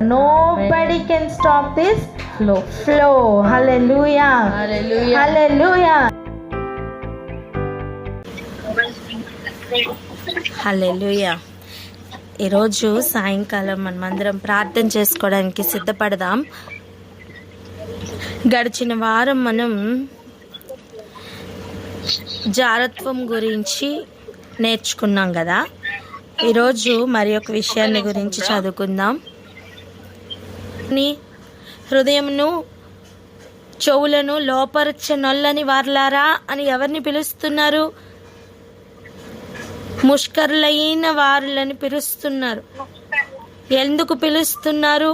Nobody can stop this flow. Hallelujah. Hallelujah. Hallelujah. హల్లెలూయా. ఈరోజు సాయంకాలం మనమందరం ప్రార్థన చేసుకోవడానికి సిద్ధపడదాం. గడిచిన వారం మనం జారత్వం గురించి నేర్చుకున్నాం కదా. ఈరోజు మరి ఒక విషయాన్ని గురించి చదువుకుందాం. నీ హృదయమును చెవులను లోపరచనొల్లని వారలారా అని ఎవరిని పిలుస్తున్నారు? ముష్కరులైన వారులని పిలుస్తున్నారు. ఎందుకు పిలుస్తున్నారు?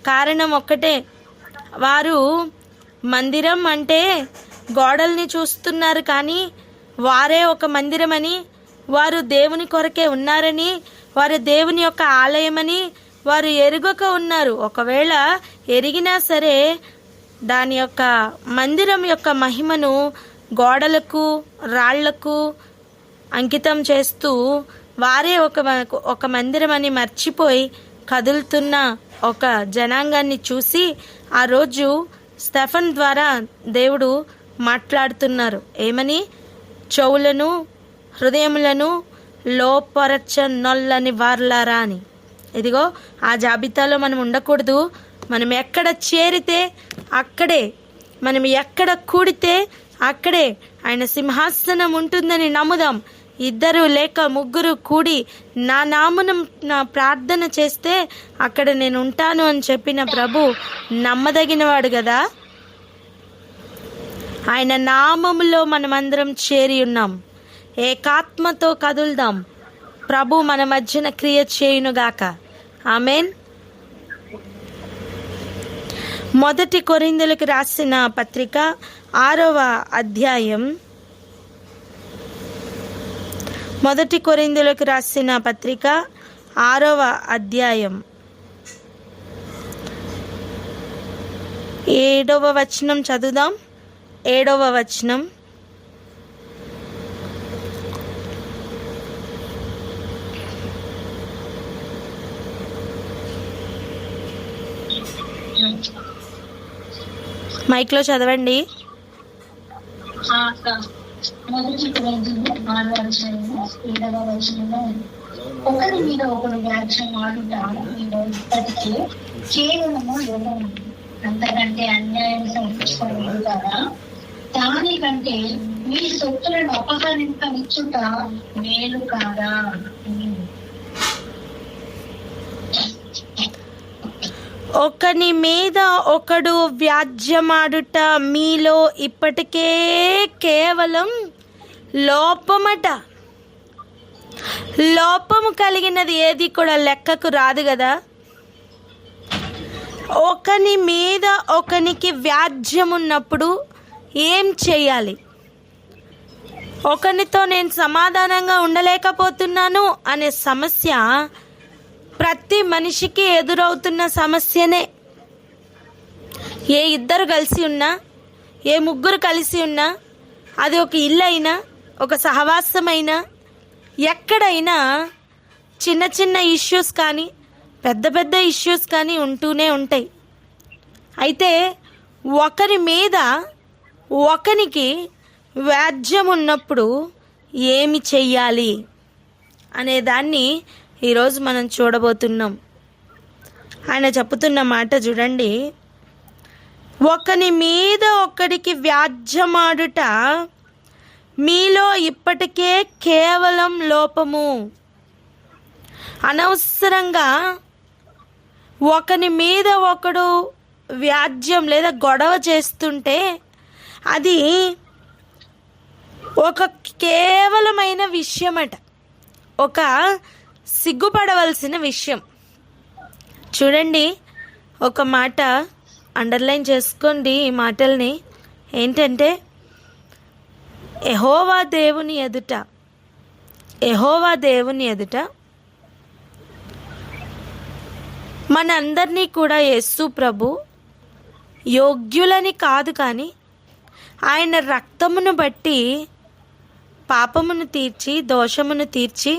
కారణం ఒక్కటే, వారు మందిరం అంటే గోడల్ని చూస్తున్నారు, కానీ వారే ఒక మందిరమని, వారు దేవుని కొరకే ఉన్నారని, వారు దేవుని యొక్క ఆలయమని వారు ఎరుగక ఉన్నారు. ఒకవేళ ఎరిగినా సరే దాని యొక్క మందిరం యొక్క మహిమను గోడలకు రాళ్లకు అంకితం చేస్తూ వారే ఒక మందిరం అని మర్చిపోయి కదులుతున్న ఒక జనాంగాన్ని చూసి ఆ రోజు స్టెఫన్ ద్వారా దేవుడు మాట్లాడుతున్నారు. ఏమని? చెవులను హృదయములను లోపరచనొల్లని వారలారా అని. ఇదిగో ఆ జాబితాలో మనం ఉండకూడదు. మనం ఎక్కడ చేరితే అక్కడే, మనం ఎక్కడ కూడితే అక్కడే ఆయన సింహాసనం ఉంటుందని నమ్ముదాం. 2 లేక 3 కూడి నా నామమున నా ప్రార్థన చేస్తే అక్కడ నేను ఉంటాను అని చెప్పిన ప్రభు నమ్మదగినవాడు కదా. ఆయన నామములో మనమందరం చేరి ఉన్నాం. ఏకాత్మతో కదులుదాం. ప్రభు మన మధ్యన క్రియ చేయునుగాక. ఆమెన్. 1 కొరింథీయులకు రాసిన పత్రిక 6వ అధ్యాయం. 1 కొరింథీయులకు రాసిన పత్రిక 6వ అధ్యాయం 7వ వచనం చదువుదాం. 7వ వచనం. మైక్లో చదవండి. ఒకరి మీద ఒకరు వ్యాఖ్యం ఆడుట ఇప్పటికే కేవలము యోగం, అంతకంటే అన్యాయం సంస్కరించుకుంటారా? దానికంటే మీ సొత్తులను అపహరించనిచ్చుట మేలు కాదా? ఒకని మీద ఒకడు వ్యాజ్యమాడుట మీలో ఇప్పటికే కేవలం లోపమట. లోపము కలిగినది ఏది కూడా లెక్కకు రాదు కదా. ఒకని మీద ఒకనికి వ్యాజ్యం ఉన్నప్పుడు ఏం చేయాలి? ఒకనితో నేను సమాధానంగా ఉండలేకపోతున్నాను అనే సమస్య ప్రతి మనిషికి ఎదురవుతున్న సమస్యనే. ఏ 2 కలిసి ఉన్నా, ఏ 3 కలిసి ఉన్నా, అది ఒక ఇల్లు అయినా, ఒక సహవాసమైనా, ఎక్కడైనా చిన్న చిన్న ఇష్యూస్ కానీ పెద్ద పెద్ద ఇష్యూస్ కానీ ఉంటూనే ఉంటాయి. అయితే ఒకరి మీద ఒకనికి వ్యాజ్యం ఉన్నప్పుడు ఏమి చెయ్యాలి అనేదాన్ని ఈరోజు మనం చూడబోతున్నాం. ఆయన చెప్పుతున్న మాట చూడండి. ఒకని మీద ఒకడికి వ్యాజ్యమాడుట మీలో ఇప్పటికే కేవలం లోపము. అనవసరంగా ఒకని మీద ఒకడు వ్యాజ్యం లేదా గొడవ చేస్తుంటే అది ఒక కేవలమైన విషయమట, ఒక సిగ్గుపడవలసిన విషయం. చూడండి, ఒక మాట అండర్లైన్ చేసుకోండి ఈ మాటల్ని. ఏంటంటే, యెహోవా దేవుని ఎదుట మనందరినీ కూడా యేసు ప్రభు యోగ్యులని కాదు, కానీ ఆయన రక్తమును బట్టి పాపమును తీర్చి దోషమును తీర్చి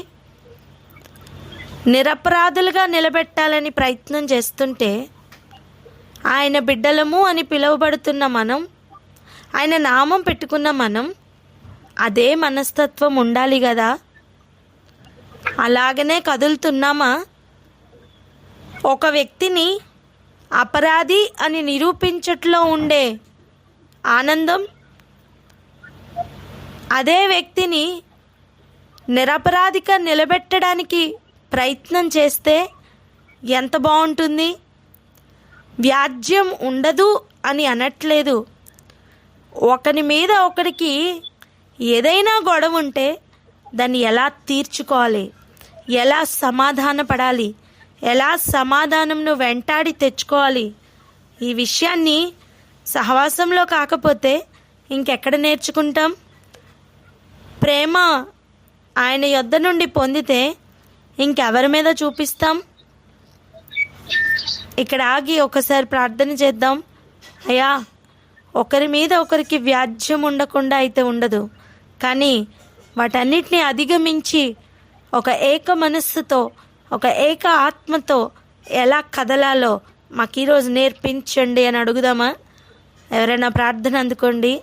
నిరపరాధులుగా నిలబెట్టాలని ప్రయత్నం చేస్తుంటే, ఆయన బిడ్డలము అని పిలువబడుతున్న మనం, ఆయన నామం పెట్టుకున్న మనం అదే మనస్తత్వం ఉండాలి కదా. అలాగనే కదులుతున్నామా? ఒక వ్యక్తిని అపరాధి అని నిరూపించట్లో ఉండే ఆనందం, అదే వ్యక్తిని నిరపరాధిగా నిలబెట్టడానికి ప్రయత్నం చేస్తే ఎంత బాగుంటుంది. వ్యాజ్యం ఉండదు అని అనట్లేదు. ఒకరి మీద ఒకరికి ఏదైనా గొడవ ఉంటే దాన్ని ఎలా తీర్చుకోవాలి, ఎలా సమాధాన పడాలి, ఎలా సమాధానంను వెంటాడి తెచ్చుకోవాలి, ఈ విషయాన్ని సహవాసంలో కాకపోతే ఇంకెక్కడ నేర్చుకుంటాం? ప్రేమ ఆయన యొద్ద నుండి పొందితే ఇంకెవరి మీద చూపిస్తాం? ఇక్కడ ఆగి ఒకసారి ప్రార్థన చేద్దాం. అయ్యా, ఒకరి మీద ఒకరికి వ్యాజ్యం ఉండకుండా అయితే ఉండదు, కానీ వాటన్నిటిని అధిగమించి ఒక ఏక మనస్సుతో, ఒక ఏక ఆత్మతో ఎలా కదలాలో మాకు ఈరోజు నేర్పించండి అని అడుగుదామా? ఎవరైనా ప్రార్థన అందుకోండి.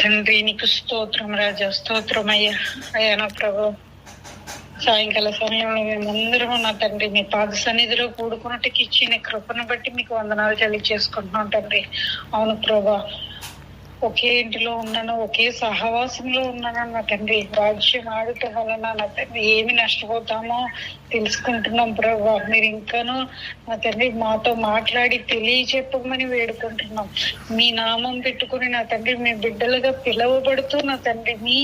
తండ్రి, నీకు స్తోత్రం రాజా, స్తోత్రం అయ్యా. అయ్యా నా ప్రభు, సాయంకాల సమయంలో మేమందరము నా తండ్రి మీ పాద సన్నిధిలో కూడుకున్నట్టుకి ఇచ్చిన కృపను బట్టి మీకు వందనాలు తెలియజేసుకుంటున్నాం తండ్రి. అవును ప్రభా, ఒకే ఇంటిలో ఉన్నాను, ఒకే సహవాసంలో ఉన్నాను నా తండ్రి. రాజ్యం ఆడుట వలన నా తండ్రి ఏమి నష్టపోతామో తెలుసుకుంటున్నాం ప్రభా. మీరు ఇంకాను నా తండ్రి మాతో మాట్లాడి తెలియచెప్పమని వేడుకుంటున్నాం. మీ నామం పెట్టుకుని నా తండ్రి మీ బిడ్డలుగా పిలువబడుతూ నా తండ్రి మీ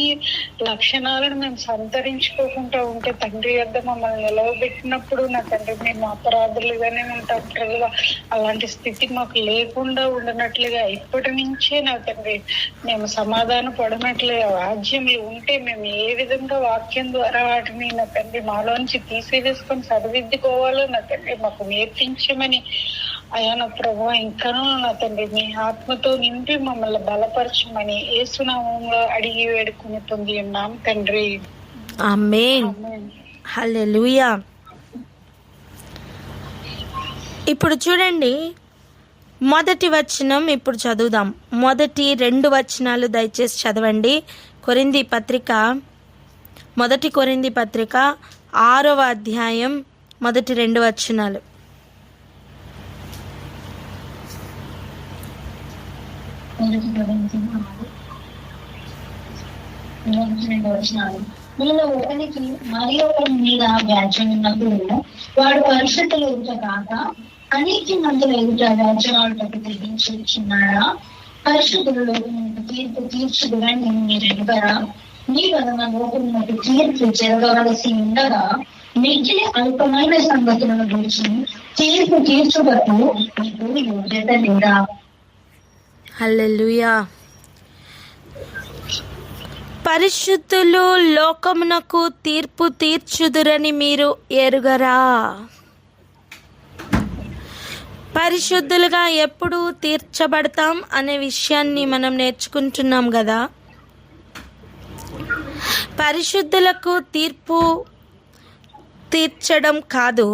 లక్షణాలను మేము సంతరించుకోకుండా ఉంటే తండ్రి వద్ద మమ్మల్ని నిలవబెట్టినప్పుడు నా తండ్రి మేము అపరాధులుగానే ఉంటాం ప్రభా. అలాంటి స్థితి మాకు లేకుండా ఉండనట్లుగా ఇప్పటి నుంచే నా తండ్రి మేము సమాధాన పడినట్లుగా రాజ్యంలో ఉంటే మేము ఏ విధంగా వాక్యం ద్వారా వాటిని నా తండ్రి మాలోంచి తీసివేసుకొని సరిదిద్దుకోవాలో నా తండ్రి మాకు నేర్పించమని అయ్యా నా ప్రభు ఇంకనూ నా తండ్రి మీ ఆత్మతో నింపి మమ్మల్ని బలపరచమని యేసునామంలో అడిగి వేడుకుని పొంది ఉన్నాం తండ్రి. ఆమేన్. హల్లెలూయా. ఇప్పుడు చూడండి, మొదటి వచనం ఇప్పుడు చదువుదాం. మొదటి 2 వచనాలు దయచేసి చదవండి. మొదటి కొరింథీ పత్రిక 6వ అధ్యాయం మొదటి 2 వచనాలు. మీలో ఒకరికి మరి ఒకరి మీద వ్యాజ్యం ఉన్నప్పుడు వాడు పరిస్థితులు కాక అనేక మందులు ఎదుట వ్యాజ్యాలకు తెగించున్నాడా? పరిశుద్ధుల లోకమునకు తీర్పు తీర్చుదురని మీరు ఎరుగరా? మీ వలన లోకమునకు తీర్పు జరగవలసి ఉండగా మిగిలిన అల్పమైన సంగతులను గురించి తీర్పు తీర్చుటకు మీకు యోగ్యత లేదా? హల్లెలూయా. పరిశుద్ధులు లోకమునకు తీర్పు తీర్చుదురని మీరు ఎరుగరా? పరిశుద్ధులుగా ఎప్పుడు తీర్చబడతాం అనే విషయాన్ని మనం నేర్చుకుంటున్నాం కదా. పరిశుద్ధులకు తీర్పు తీర్చడం కాదు,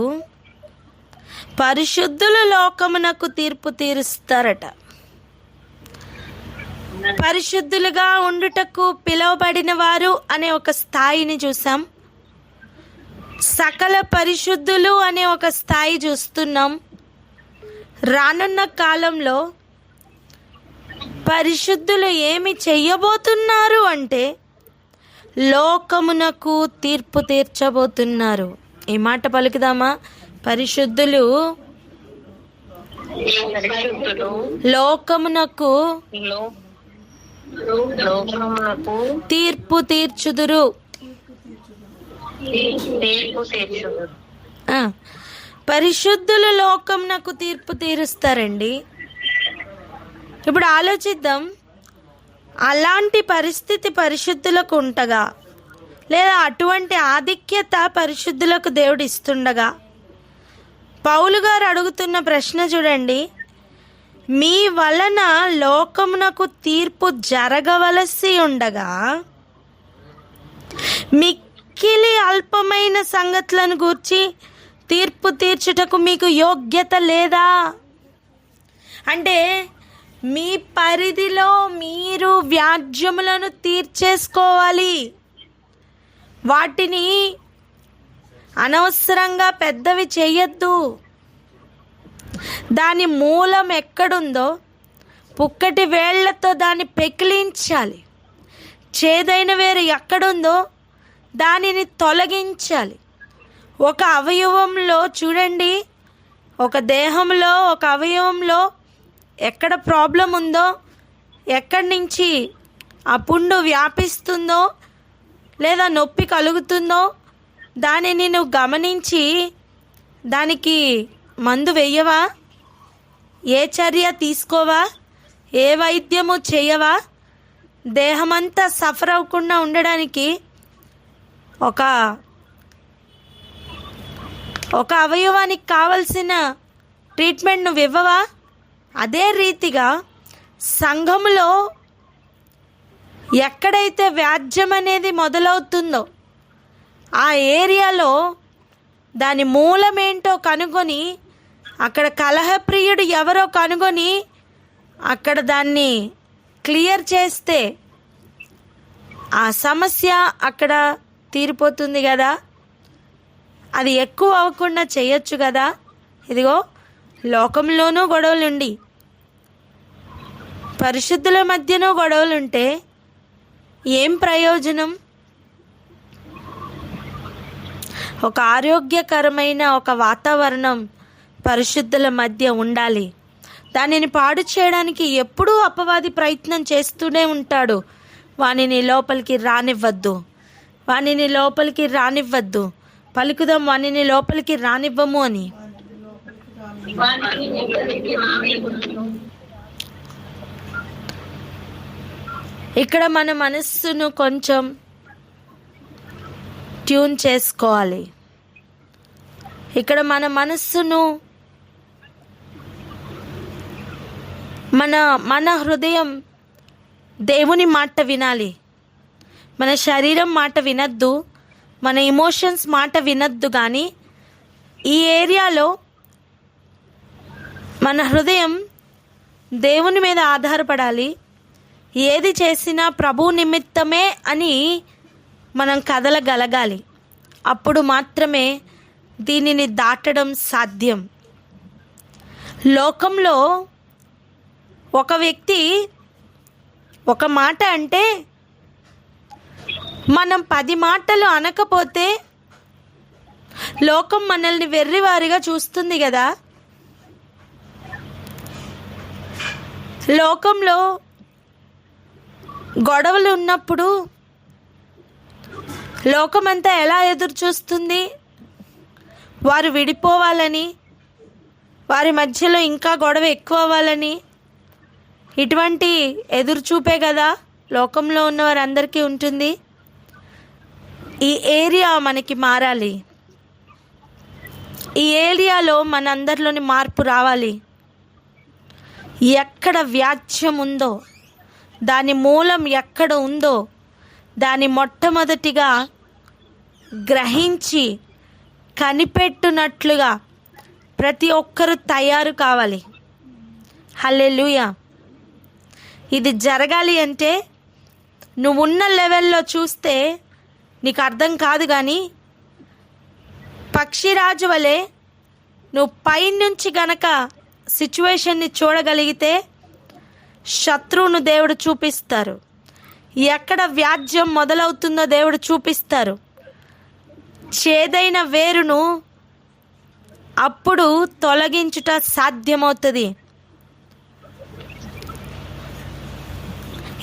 పరిశుద్ధులు లోకమునకు తీర్పు తీరుస్తారట. పరిశుద్ధులుగా ఉండుటకు పిలువబడిన వారు అనే ఒక స్థాయిని చూసాం. సకల పరిశుద్ధులు అనే ఒక స్థాయి చూస్తున్నాం. రానున్న కాలంలో పరిశుద్ధులు ఏమి చెయ్యబోతున్నారు అంటే లోకమునకు తీర్పు తీర్చబోతున్నారు. ఈ మాట పలుకుదామా? పరిశుద్ధులు లోకమునకు తీర్పు తీర్చుదురు. పరిశుద్ధులు లోకమునకు తీర్పు తీరుస్తారండి. ఇప్పుడు ఆలోచిద్దాం, అలాంటి పరిస్థితి పరిశుద్ధులకు ఉంటగా, లేదా అటువంటి ఆధిక్యత పరిశుద్ధులకు దేవుడు ఇస్తుండగా, పౌలు గారు అడుగుతున్న ప్రశ్న చూడండి, మీ వలన లోకమునకు తీర్పు జరగవలసి ఉండగా మిక్కిలి అల్పమైన సంగతులను గూర్చి తీర్పు తీర్చుటకు మీకు యోగ్యత లేదా? అంటే మీ పరిధిలో మీరు వ్యాజ్యములను తీర్చేసుకోవాలి. వాటిని అనవసరంగా పెద్దవి చేయొద్దు. దాని మూలం ఎక్కడుందో పుక్కటి వేళ్లతో దాన్ని పెకిలించాలి. చేదైన వేరు ఎక్కడుందో దానిని తొలగించాలి. ఒక అవయవంలో చూడండి, ఒక దేహంలో ఒక అవయవంలో ఎక్కడ ప్రాబ్లం ఉందో, ఎక్కడి నుంచి ఆ పుండు వ్యాపిస్తుందో లేదా నొప్పి కలుగుతుందో దానిని నువ్వు గమనించి దానికి మందు వేయవా? ఏ చర్య తీసుకోవా? ఏ వైద్యము చేయవా? దేహమంతా సఫర్ అవ్వకుండా ఉండడానికి ఒక అవయవానికి కావలసిన ట్రీట్మెంట్ నువ్వు ఇవ్వవా? అదే రీతిగా సంఘములో ఎక్కడైతే వ్యాజ్యం అనేది మొదలవుతుందో ఆ ఏరియాలో దాని మూలమేంటో కనుగొని, అక్కడ కలహప్రియుడు ఎవరో కనుగొని అక్కడ దాన్ని క్లియర్ చేస్తే ఆ సమస్య అక్కడ తీరిపోతుంది కదా. అది ఎక్కువ అవ్వకుండా చేయొచ్చు కదా. ఇదిగో లోకంలోనూ గొడవలుండి పరిశుద్ధుల మధ్యనూ గొడవలుంటే ఏం ప్రయోజనం? ఒక ఆరోగ్యకరమైన ఒక వాతావరణం పరిశుద్ధుల మధ్య ఉండాలి. దానిని పాడు చేయడానికి ఎప్పుడూ అపవాది ప్రయత్నం చేస్తూనే ఉంటాడు. వానిని లోపలికి రానివ్వద్దు, వానిని లోపలికి రానివ్వద్దు. పలుకుదాం, వానిని లోపలికి రానివ్వము అని. ఇక్కడ మన మనస్సును కొంచెం ట్యూన్ చేసుకోవాలి. ఇక్కడ మన మనస్సును మన హృదయం దేవుని మాట వినాలి. మన శరీరం మాట వినద్దు, మన ఎమోషన్స్ మాట వినద్దు. కానీ ఈ ఏరియాలో మన హృదయం దేవుని మీద ఆధారపడాలి. ఏది చేసినా ప్రభు నిమిత్తమే అని మనం కదలగలగాలి. అప్పుడు మాత్రమే దీనిని దాటడం సాధ్యం. లోకంలో ఒక వ్యక్తి ఒక మాట అంటే మనం 10 మాటలు అనకపోతే లోకం మనల్ని వెర్రివారిగా చూస్తుంది కదా. లోకంలో గొడవలు ఉన్నప్పుడు లోకమంతా ఎలా ఎదురు చూస్తుంది? వారు విడిపోవాలని, వారి మధ్యలో ఇంకా గొడవ ఎక్కువ అవ్వాలని, ఇటువంటి ఎదురు చూపే కదా లోకంలో ఉన్న వారందరికీ ఉంటుంది. ఈ ఏరియా మనకి మారాలి. ఈ ఏరియాలో మనందరిలోని మార్పు రావాలి. ఎక్కడ వ్యాజ్యం ఉందో, దాని మూలం ఎక్కడ ఉందో దాన్ని మొట్టమొదటిగా గ్రహించి కనిపెట్టునట్లుగా ప్రతి ఒక్కరూ తయారు కావాలి. హల్లెలూయా. ఇది జరగాలి అంటే నువ్వున్న లెవెల్లో చూస్తే నీకు అర్థం కాదు. కానీ పక్షిరాజు వలె నువ్వు పైనుంచి గనక సిచ్యువేషన్ని చూడగలిగితే శత్రువును దేవుడు చూపిస్తారు. ఎక్కడ వ్యాజ్యం మొదలవుతుందో దేవుడు చూపిస్తారు. చేదైన వేరును అప్పుడు తొలగించుట సాధ్యమవుతుంది.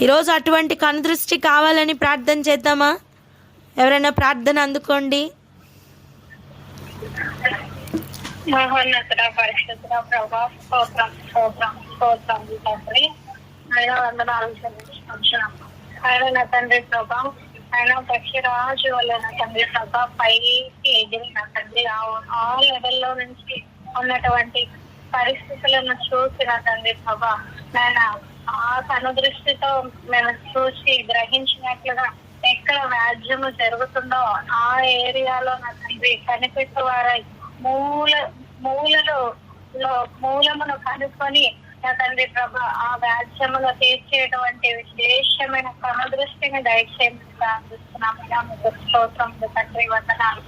ఈరోజు అటువంటి కనుదృష్టి కావాలని ప్రార్థన చేద్దామా? ఎవరైనా ప్రార్థన అందుకోండి. మహోన్నతుడ పరిశుద్ధుడ ప్రభా స్తోత్రం స్తోత్రం స్తోత్రం తండ్రి. ఆయన వందనాలు చెల్లించుకుంటున్నాం. ఆయన నా తండ్రి ప్రభా, ఆయన పక్షిరాజు వల్ల నా తండ్రి ప్రభా పైకి ఎగిరి నా తండ్రి ఆ లెవెల్లో నుంచి ఉన్నటువంటి పరిస్థితులను చూసి నా తండ్రి ప్రభా నాయన ఆ కనుదృష్టితో మేము చూసి గ్రహించినట్లుగా ఎక్కడ వ్యాజ్యము జరుగుతుందో ఆ ఏరియాలో నా తండ్రి కనిపెట్టువారై మూలమును కనుక్కొని నా తండ్రి ప్రభా ఆ వ్యాజ్యములో తీర్చేటువంటి విశేషమైన కనుదృష్టిని దయచేయమని ప్రార్థిస్తున్నాము. స్తోత్రం తండ్రి, వందనాలు.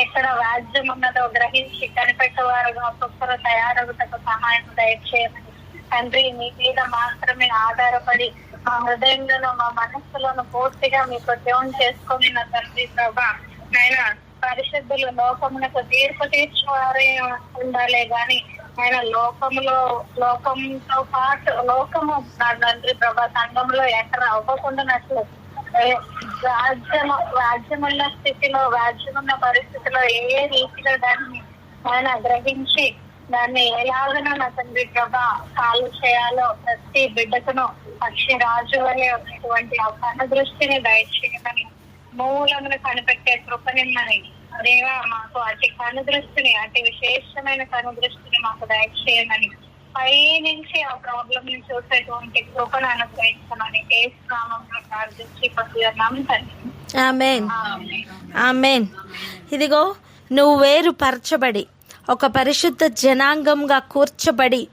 ఎక్కడ వ్యాజ్యం ఉన్నదో గ్రహించి కనిపెట్టేవారుగా ఒక్కొక్కరు తయారవుటకు సహాయం దయచేయమని తండ్రి. మీ మీద మాత్రమే ఆధారపడి మా హృదయంలోను మా మనస్సులోను పూర్తిగా మీకు ట్యూన్ చేసుకొని నా తండ్రి ప్రభా ఆయన పరిశుద్ధులు లోకమునకు తీర్పు తీర్చేవారే ఉండాలే గాని ఆయన లోకంతో పాటు లోకము నా తండ్రి ప్రభా సంఘంలో ఎక్కడ అవ్వకుండానట్లు వ్యాజ్యమున్న స్థితిలో వ్యాజ్యమున్న పరిస్థితిలో ఏ రీతిలో దాన్ని ఆయన గ్రహించి దాన్ని ఎలాగనో నా తండ్రి ప్రభా కాలు చేయాలో ప్రతి బిడ్డకును పక్షి రాజు వలె ఉన్నటువంటి ఆ కనుదృష్టిని దయచేయమని మూలమును కనిపెట్టే కృపనిమ్మని దేవా మాకు అతి కనుదృష్టిని అతి విశేషమైన కనుదృష్టిని మాకు దయచేయమని పై నుంచి ఆ ప్రాబ్లం ని చూసేటువంటి కృపను అనుగ్రహించమని యేసు నామములో ప్రార్థించి పొందుతున్నాము తండ్రి. ఆమేన్, ఆమేన్. ఇదిగో నువ్వు వేరుపరచబడి ఒక పరిశుద్ధ జనాంగంగా కూర్చబడి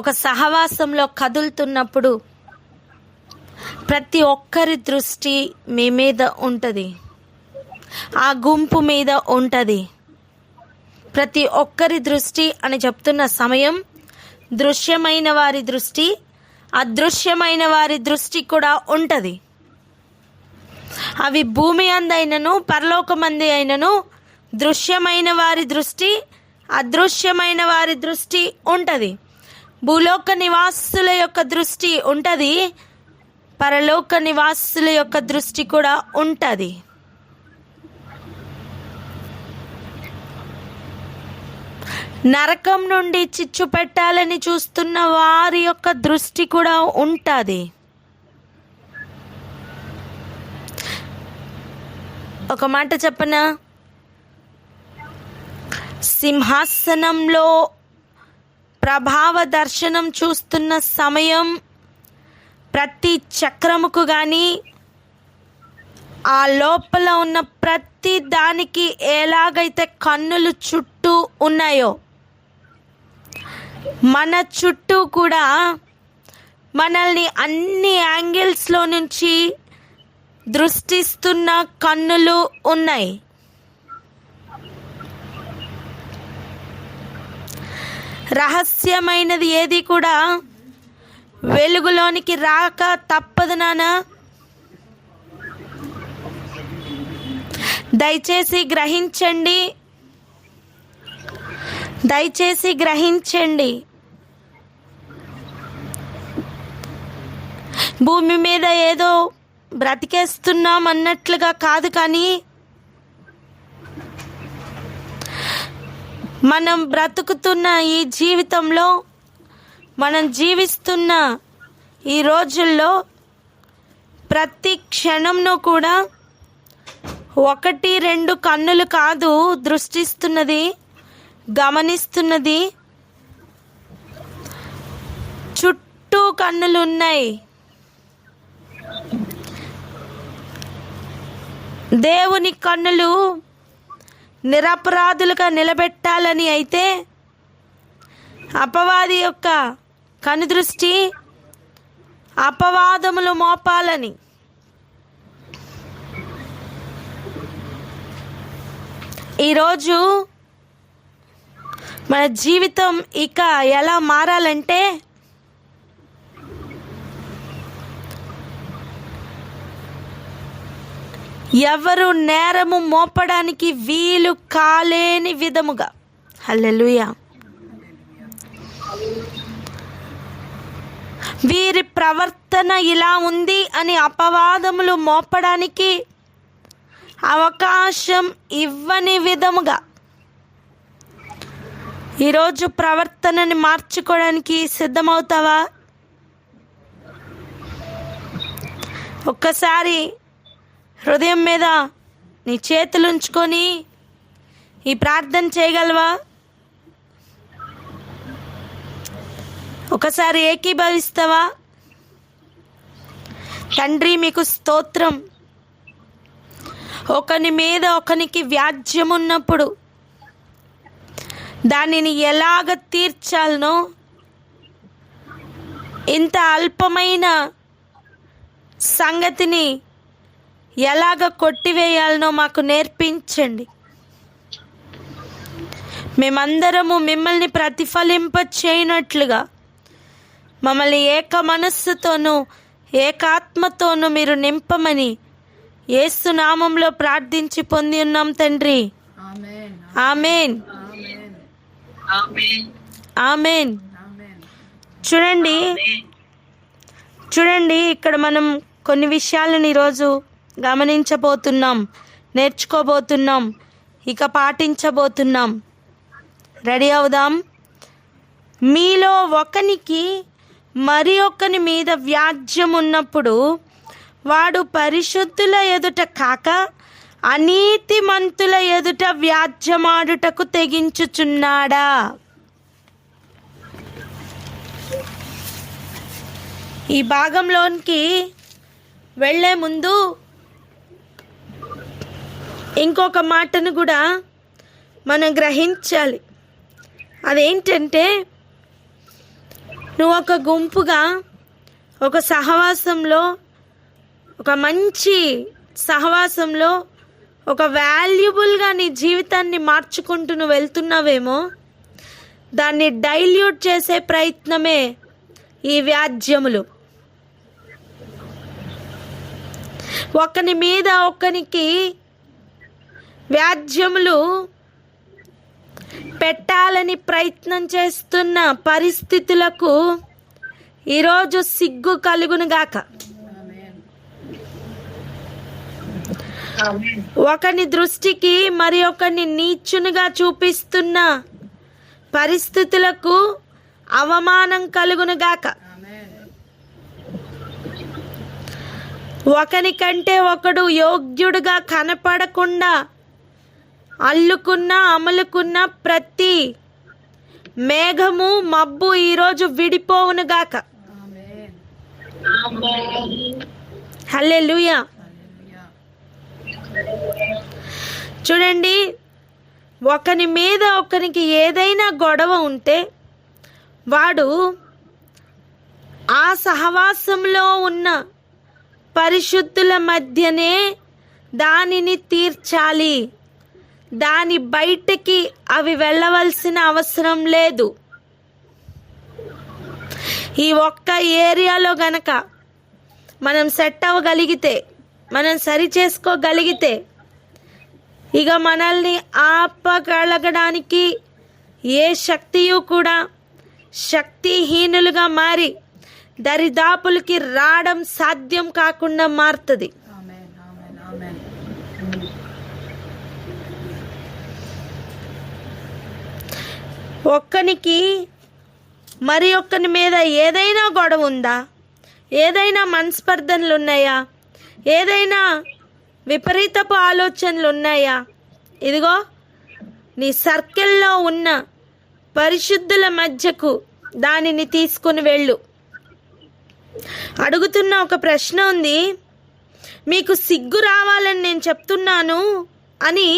ఒక సహవాసంలో కదులుతున్నప్పుడు ప్రతి ఒక్కరి దృష్టి మీ మీద ఉంటుంది, ఆ గుంపు మీద ఉంటుంది. ప్రతి ఒక్కరి దృష్టి అని చెప్తున్న సమయం దృశ్యమైన వారి దృష్టి, అదృశ్యమైన వారి దృష్టి కూడా ఉంటుంది. అవి భూమి అందైనను పరలోకమంది అయినను దృశ్యమైన వారి దృష్టి, అదృశ్యమైన వారి దృష్టి ఉంటుంది. భూలోక నివాసుల యొక్క దృష్టి ఉంటుంది, పరలోక నివాసుల యొక్క దృష్టి కూడా ఉంటుంది. నరకం నుండి చిచ్చు పెట్టాలని చూస్తున్న వారి యొక్క దృష్టి కూడా ఉంటుంది. ఒక మాట చెప్పనా, సింహాసనంలో ప్రభావ దర్శనం చూస్తున్న సమయం ప్రతి చక్రముకు కానీ ఆ లోపల ఉన్న ప్రతి దానికి ఎలాగైతే కన్నులు చుట్టూ ఉన్నాయో మన చుట్టూ కూడా మనల్ని అన్ని యాంగిల్స్లో నుంచి దృష్టిస్తున్న కన్నులు ఉన్నాయి. రహస్యమైనది ఏది కూడా వెలుగులోనికి రాక తప్పదు నాన్న. దయచేసి గ్రహించండి, దయచేసి గ్రహించండి. భూమి మీద ఏదో బ్రతికేస్తున్నాం అన్నట్లుగా కాదు, కానీ మనం బ్రతుకుతున్న ఈ జీవితంలో, మనం జీవిస్తున్న ఈ రోజుల్లో ప్రతి క్షణంలో కూడా 1-2 కన్నులు కాదు దృష్టిస్తున్నది, గమనిస్తున్నది, చుట్టూ కన్నులు ఉన్నాయి. దేవుని కన్నులు నిరపరాధులుగా నిలబెట్టాలని అయితే అపవాది యొక్క కనుదృష్టి అపవాదములు మోపాలని. ఈరోజు మన జీవితం ఇక ఎలా మారాలంటే ఎవరు నేరము మోపడానికి వీలు కాలేని విధముగా, హల్లెలూయా, వీరి ప్రవర్తన ఇలా ఉంది అని అపవాదములు మోపడానికి అవకాశం ఇవ్వని విధముగా ఈరోజు ప్రవర్తనని మార్చుకోవడానికి సిద్ధమవుతావా? ఒక్కసారి హృదయం మీద నీ చేతులు ఉంచుకొని ఈ ప్రార్థన చేయగలవా? ఒకసారి ఏకీభవిస్తావా? తండ్రి మీకు స్తోత్రం. ఒకని మీద ఒకనికి వ్యాజ్యం ఉన్నప్పుడు దానిని ఎలాగ తీర్చాలనో, ఇంత అల్పమైన సంగతిని ఎలాగ కొట్టివేయాలనో మాకు నేర్పించండి. మేమందరము మిమ్మల్ని ప్రతిఫలింప చేయనట్లుగా మమ్మల్ని ఏక మనస్సుతోనూ ఏకాత్మతోనూ మీరు నింపమని యేసు నామంలో ప్రార్థించి పొంది ఉన్నాం తండ్రి. ఆమేన్. ఆమేన్. చూడండి ఇక్కడ మనం కొన్ని విషయాలను ఈరోజు గమనించబోతున్నాం, నేర్చుకోబోతున్నాం, ఇక పాటించబోతున్నాం. రెడీ అవుదాం. మీలో ఒకనికి మరి ఒకని మీద వ్యాజ్యం ఉన్నప్పుడు వాడు పరిశుద్ధుల ఎదుట కాక అనీతిమంతుల ఎదుట వ్యాజ్యమాడుటకు తెగించుచున్నాడా? ఈ భాగంలోనికి వెళ్ళే ముందు ఇంకొక మాటను కూడా మనం గ్రహించాలి. అదేంటంటే, నువ్వు ఒక గుంపుగా ఒక సహవాసంలో, ఒక మంచి సహవాసంలో ఒక వాల్యుబుల్గా నీ జీవితాన్ని మార్చుకుంటూ నువ్వు వెళ్తున్నావేమో, దాన్ని డైల్యూట్ చేసే ప్రయత్నమే ఈ వ్యాజ్యములు. ఒకని మీద ఒకనికి వ్యాజ్యములు పెట్టాలని ప్రయత్నం చేస్తున్న పరిస్థితులకు ఈరోజు సిగ్గు కలుగునుగాక. ఒకని దృష్టికి మరి ఒకరిని నీచునిగా చూపిస్తున్న పరిస్థితులకు అవమానం కలుగునుగాక. ఒకనికంటే ఒకడు యోగ్యుడుగా కనపడకుండా అమ్ములుకున్న ప్రతి మేఘము మబ్బు ఈరోజు విడిపోవునుగాక. హల్లెలూయా. చూడండి, ఒకని మీద ఒకనికి ఏదైనా గొడవ ఉంటే వాడు ఆ సహవాసంలో ఉన్న పరిశుద్ధుల మధ్యనే దానిని తీర్చాలి. దాని బయటికి అవి వెళ్ళవలసిన అవసరం లేదు. ఈ ఒక్క ఏరియాలో గనక మనం సెట్ అవ్వగలిగితే, మనం సరి చేసుకోగలిగితే, ఇక మనల్ని ఆపగలగడానికి ఏ శక్తియు కూడా శక్తిహీనులుగా మారి దరిదాపులకి రావడం సాధ్యం కాకుండా మారుతుంది. ఒక్కనికి మరి ఒక్కని మీద ఏదైనా గొడవ ఉందా? ఏదైనా మనస్పర్ధనలు ఉన్నాయా? ఏదైనా విపరీతపు ఆలోచనలు ఉన్నాయా? ఇదిగో నీ సర్కిల్లో ఉన్న పరిశుద్ధుల మధ్యకు దానిని తీసుకుని వెళ్ళు. అడుగుతున్న ఒక ప్రశ్న ఉంది. మీకు సిగ్గు రావాలని నేను చెప్తున్నాను అని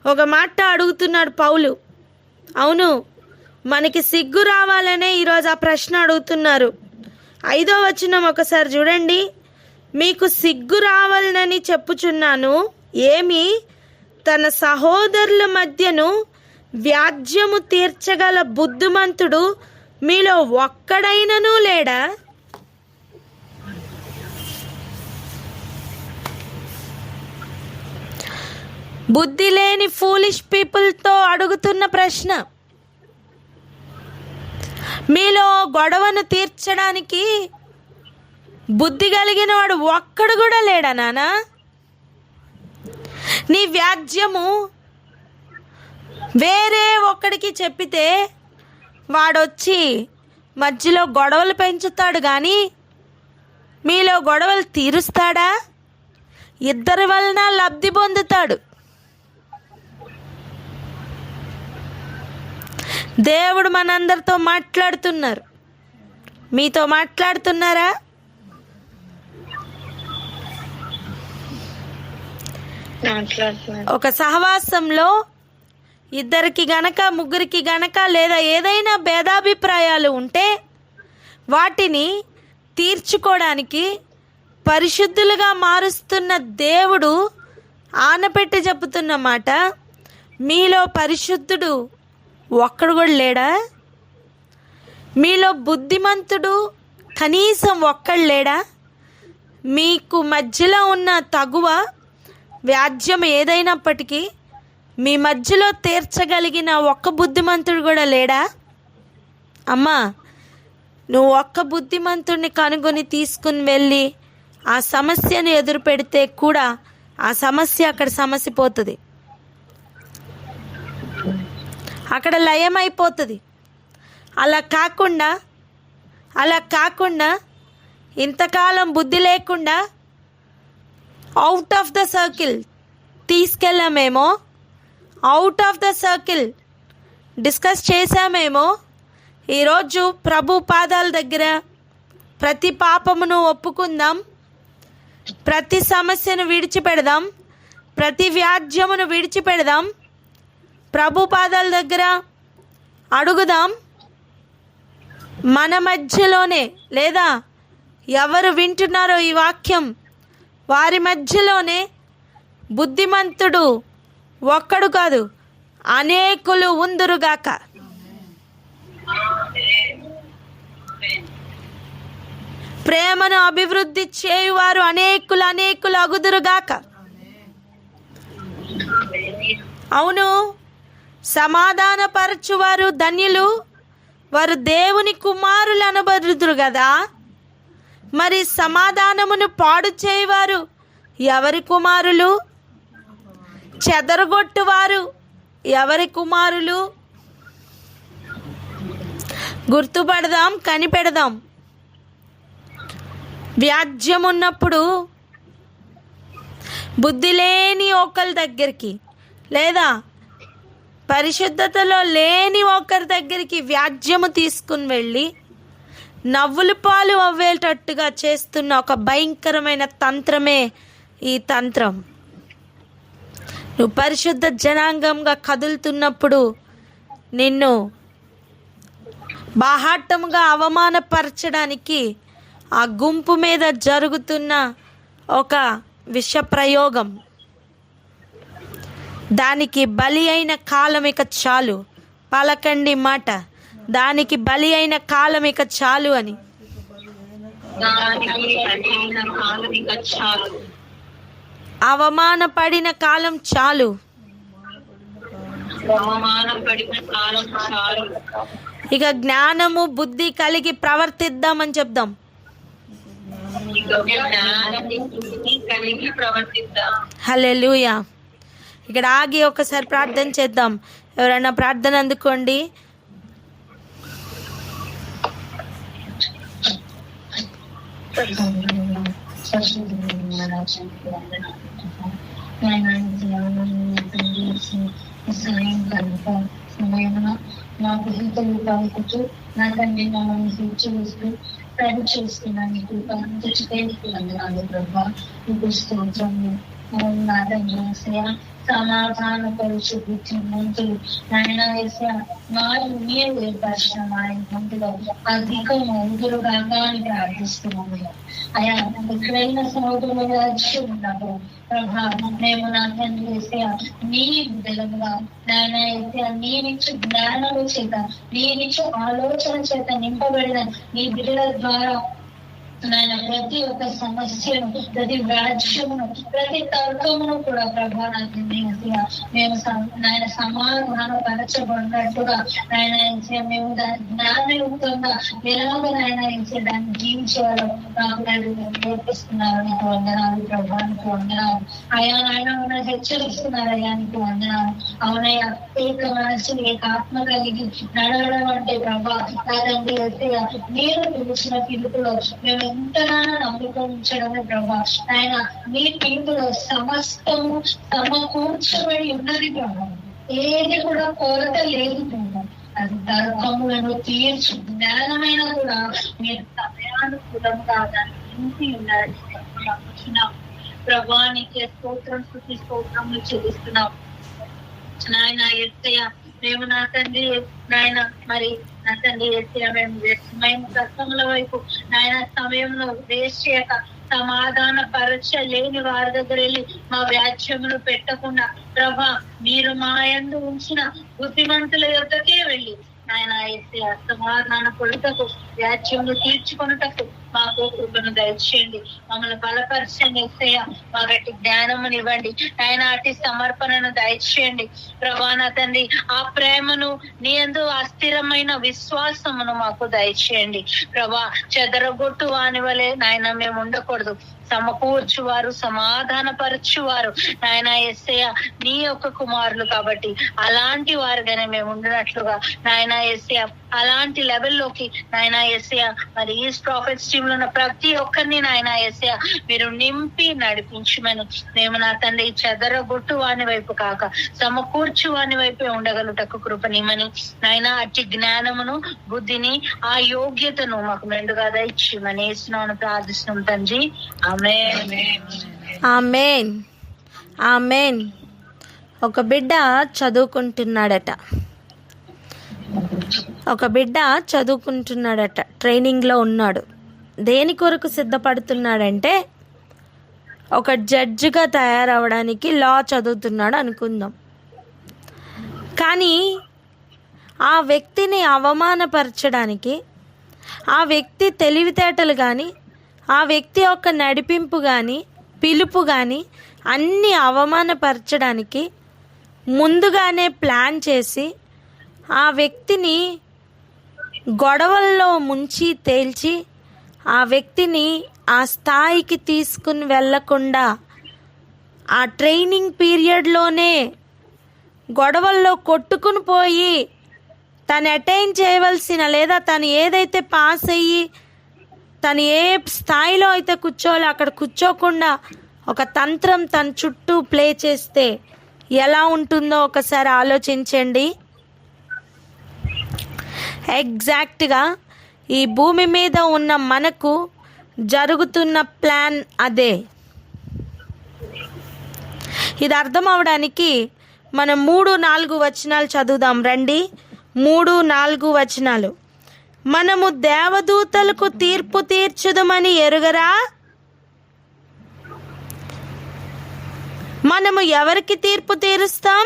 ఒక మాట అడుగుతున్నాడు పౌలు. అవును, మనకి సిగ్గు రావాలనే ఈరోజు ఆ ప్రశ్న అడుగుతున్నారు. 5వ వచనం ఒకసారి చూడండి. మీకు సిగ్గు రావాలని చెప్పుచున్నాను. ఏమి, తన సహోదరుల మధ్యను వ్యాజ్యము తీర్చగల బుద్ధిమంతుడు మీలో ఒక్కడైనను లేడా? బుద్ధి లేని ఫూలిష్ పీపుల్తో అడుగుతున్న ప్రశ్న. మీలో గొడవను తీర్చడానికి బుద్ధి కలిగిన వాడు ఒక్కడు కూడా లేడా నానా? నీ వ్యాజ్యము వేరే ఒక్కడికి చెప్పితే వాడొచ్చి మధ్యలో గొడవలు పెంచుతాడు, కానీ మీలో గొడవలు తీరుస్తాడా? ఇద్దరి వలన లబ్ధి పొందుతాడు. దేవుడు మనందరితో మాట్లాడుతున్నారు. మీతో మాట్లాడుతున్నారా? మాట్లాడుతున్నాను. ఒక సహవాసంలో ఇద్దరికి గనక ముగ్గురికి గనక లేదా ఏదైనా భేదాభిప్రాయాలు ఉంటే వాటిని తీర్చుకోవడానికి పరిశుద్ధులుగా మారుస్తున్న దేవుడు ఆనపెట్టి చెబుతున్న మాట, మీలో పరిశుద్ధుడు ఒక్కడు కూడా లేడా? మీలో బుద్ధిమంతుడు కనీసం ఒక్కడు లేడా? మీకు మధ్యలో ఉన్న తగువ వ్యాజ్యం ఏదైనప్పటికీ మీ మధ్యలో తీర్చగలిగిన ఒక్క బుద్ధిమంతుడు కూడా లేడా? అమ్మా, నువ్వు ఒక్క బుద్ధిమంతుడిని కనుగొని తీసుకుని వెళ్ళి ఆ సమస్యను ఎదురు పెడితే కూడా ఆ సమస్య అక్కడ సమసిపోతుంది, అక్కడ లయమైపోతుంది. అలా కాకుండా ఇంతకాలం బుద్ధి లేకుండా అవుట్ ఆఫ్ ద సర్కిల్ తీసుకెళ్ళామేమో, out of the circle discuss చేశామేమో. ఈరోజు ప్రభు పాదాల దగ్గర ప్రతి పాపమును ఒప్పుకుందాం, ప్రతి సమస్యను విడిచిపెడదాం, ప్రతి వ్యాజ్యమును విడిచిపెడదాం, ప్రభు పాదాల దగ్గర అడుగుదాం. మన మధ్యలోనే, లేదా ఎవరు వింటున్నారో ఈ వాక్యం వారి మధ్యలోనే బుద్ధిమంతుడు ఒక్కడు కాదు అనేకులు ఉందురుగాక. ప్రేమను అభివృద్ధి చేయువారు అనేకులు అగుదురుగాక. అవును, సమాధానపరచువారు ధన్యులు, వారు దేవుని కుమారులు అనబడుదురు కదా. మరి సమాధానమును పాడు చేయువారు ఎవరి కుమారులు? చెదరగొట్టువారు ఎవరి కుమారులు? గుర్తుపడదాం, కనిపెడదాం. వ్యాజ్యం ఉన్నప్పుడు బుద్ధి లేని ఒకరి దగ్గరికి, లేదా పరిశుద్ధతలో లేని ఒకరి దగ్గరికి వ్యాజ్యము తీసుకుని వెళ్ళి నవ్వుల పాలు అవ్వేటట్టుగా చేస్తున్న ఒక భయంకరమైన తంత్రమే ఈ తంత్రం. నువ్వు పరిశుద్ధ జనాంగంగా కదులుతున్నప్పుడు నిన్ను బాహాటముగా అవమానపరచడానికి ఆ గుంపు మీద జరుగుతున్న ఒక విష ప్రయోగం, దానికి బలి అయిన కాలం ఇక చాలు. పలకండి మాట, దానికి బలి అయిన కాలం ఇక చాలు అని. అవమానపడిన కాలం చాలు. ఇక జ్ఞానము బుద్ధి కలిగి ప్రవర్తిద్దామని చెప్దాం. హల్లెలూయా. ఇక్కడ ఆగి ఒకసారి ప్రార్థన చేద్దాం. ఎవరైనా ప్రార్థన అందుకోండి. నాకు హితలు పలుకుతూ నా తండ్రి మమ్మల్ని సూచిస్తూ ప్రేమ చేస్తున్నాను. నీకు వందనాలు ప్రభా, నీకు స్తోత్రము. నా తండ్రి సమాధాన పరుచు బుద్ధిమంతులు నాయన వేసా వారు మీరు ఏర్పరిచిన వారి మందులో అధికం ఎదురుగా ప్రార్థిస్తున్నాము. అయా ఎక్కడైనా సముద్రంలో వచ్చి ఉన్నప్పుడు ప్రభా, మేము నా తండ్రి వేసే నీ బిడ్డలుగా నాయన వేసే నీవిచ్చు జ్ఞానము చేత, నీవిచ్చు ఆలోచన చేత నింపబడిన నీ బిడ్డల ద్వారా నాయన ప్రతి ఒక్క సమస్యను, ప్రతి వ్యాజ్యమును, ప్రతి తర్కమును కూడా ప్రభా మేము నాయన సమాధాన పరచబడినట్టుగా నాయన మేము దాని జ్ఞానయుక్తంగా ఎలాగ నాయన దాన్ని జీవించేవాళ్ళు నాకు నేర్పిస్తున్నారు. నీకు వందనాలు ప్రభా, నీకు వందనాలు. అయా నాయన హెచ్చరిస్తున్నారు. అయ్యా నీకు వందనాలు. అవునయ్యా, ఏక మనసు ఏక ఆత్మ కలిగి నడవడం అంటే ప్రభా కాదండి మీరు పిలిచిన పిలుపులో మేము ఎంతగానో నమ్మకం ఉంచడమే ప్రభా. ఆయన మీ పిలుపులో సమస్తము సమకూర్చబడి ఉన్నది ప్రభా. ఏది కూడా కొరత లేదు ప్రభా. అది తర్కములను తీర్చి జ్ఞానమైన కూడా మీరు సమయానుకూలంగా దాన్ని నింపి ఉన్నారు. ప్రభా నీకే స్తోత్రం స్తుతి స్తోత్రములు చెల్లిస్తున్నాం నాయన యేసయ్య. మేము నా తండ్రి నాయన మరి నా తండ్రి యేసయ్య మేము కష్టముల వైపు నాయన సమయంలో వేస్ట్ చేయక సమాధాన పరచలేని వారి దగ్గర వెళ్ళి మా వ్యాజ్యములు పెట్టకుండా ప్రభా మీరు మా యందు ఉంచిన బుద్ధిమంతుల యొక్కకే వెళ్ళి నాయన యేసయ్య సమాధాన పొడుటకు వ్యాజ్యములు తీర్చుకొనుటకు మాకు కృపను దయచేయండి, మమ్మల్ని బలపరచండి యేసయ్య. మా గట్టి జ్ఞానమునివ్వండి ఆయన, అటు సమర్పణను దయచేయండి ప్రభా నా తండ్రి. ఆ ప్రేమను నీ యందు అస్థిరమైన విశ్వాసమును మాకు దయచేయండి ప్రభా. చెదరగొట్టు వాని వలె నాయన మేము ఉండకూడదు, సమకూర్చువారు సమాధానపరచువారు నాయన యేసయ్య నీ యొక్క కుమారులు కాబట్టి అలాంటి వారుగానే మేము ఉండినట్లుగా నాయన యేసయ్య అలాంటి లెవెల్లోకి నాయన యేసయ్య మరి ఈ ప్రాఫిట్స్ టీమ్ లో ఉన్న ప్రతి ఒక్కరిని నాయన యేసయ్య మీరు నింపి నడిపించమని మేము నా తండ్రి చెదరగొట్టు వాని వైపు కాక సమకూర్చు వాని వైపే ఉండగలుగుటకు కృపనిమని నాయన అట్టి జ్ఞానమును బుద్ధిని ఆ యోగ్యతను మాకు మెండుగా దయచేయమని యేసునామమున ప్రార్థిస్తున్నాం తండ్రి. ఆమేన్ ఆమేన్. ఒక బిడ్డ చదువుకుంటున్నాడట, ట్రైనింగ్లో ఉన్నాడు. దేని కొరకు సిద్ధపడుతున్నాడంటే ఒక జడ్జిగా తయారవడానికి లా చదువుతున్నాడు అనుకుందాం. కానీ ఆ వ్యక్తిని అవమానపరచడానికి, ఆ వ్యక్తి తెలివితేటలు కానీ, ఆ వ్యక్తి యొక్క నడిపింపు కానీ, పిలుపు కానీ అన్నీ అవమానపరచడానికి ముందుగానే ప్లాన్ చేసి ఆ వ్యక్తిని గొడవల్లో ముంచి తేల్చి ఆ వ్యక్తిని ఆ స్థాయికి తీసుకుని వెళ్ళకుండా ఆ ట్రైనింగ్ పీరియడ్లోనే గొడవల్లో కొట్టుకుని పోయి తను అటైన్ చేయవలసిన లేదా తను ఏదైతే పాస్ అయ్యి తను ఏ స్థాయిలో అయితే కూర్చోవాలో అక్కడ కూర్చోకుండా ఒక తంత్రం తన చుట్టూ ప్లే చేస్తే ఎలా ఉంటుందో ఒకసారి ఆలోచించండి. ఎగ్జాక్ట్గా ఈ భూమి మీద ఉన్న మనకు జరుగుతున్న ప్లాన్ అదే. ఇది అర్థం అవడానికి మనం 3-4 వచనాలు చదువుదాం రండి. 3-4 వచనాలు. మనము దేవదూతలకు తీర్పు తీర్చుదమని ఎరుగరా? మనము ఎవరికి తీర్పు తీరుస్తాం?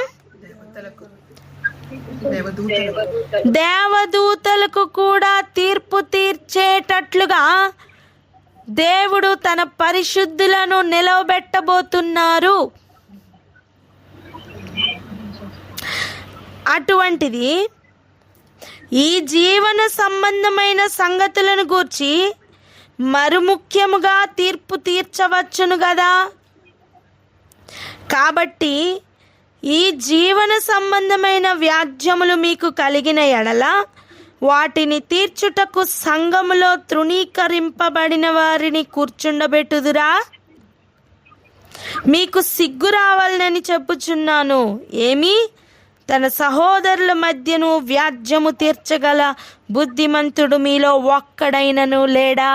దేవదూతలకు కూడా తీర్పు తీర్చేటట్లుగా దేవుడు తన పరిశుద్ధులను నిలవబెట్టబోతున్నారు. అటువంటిది ఈ జీవన సంబంధమైన సంగతులను గూర్చి మరి ముఖ్యముగా తీర్పు తీర్చవచ్చును కదా. కాబట్టి ఈ జీవన సంబంధమైన వ్యాజ్యములు మీకు కలిగిన ఎడల వాటిని తీర్చుటకు సంఘములో తృణీకరింపబడిన వారిని కూర్చుండబెట్టుదురా? మీకు సిగ్గు రావాలని చెప్పుచున్నాను. ఏమి? తన సహోదరుల మధ్యను వ్యాజ్యము తీర్చగల బుద్ధిమంతుడు మీలో ఒక్కడైనను లేడా?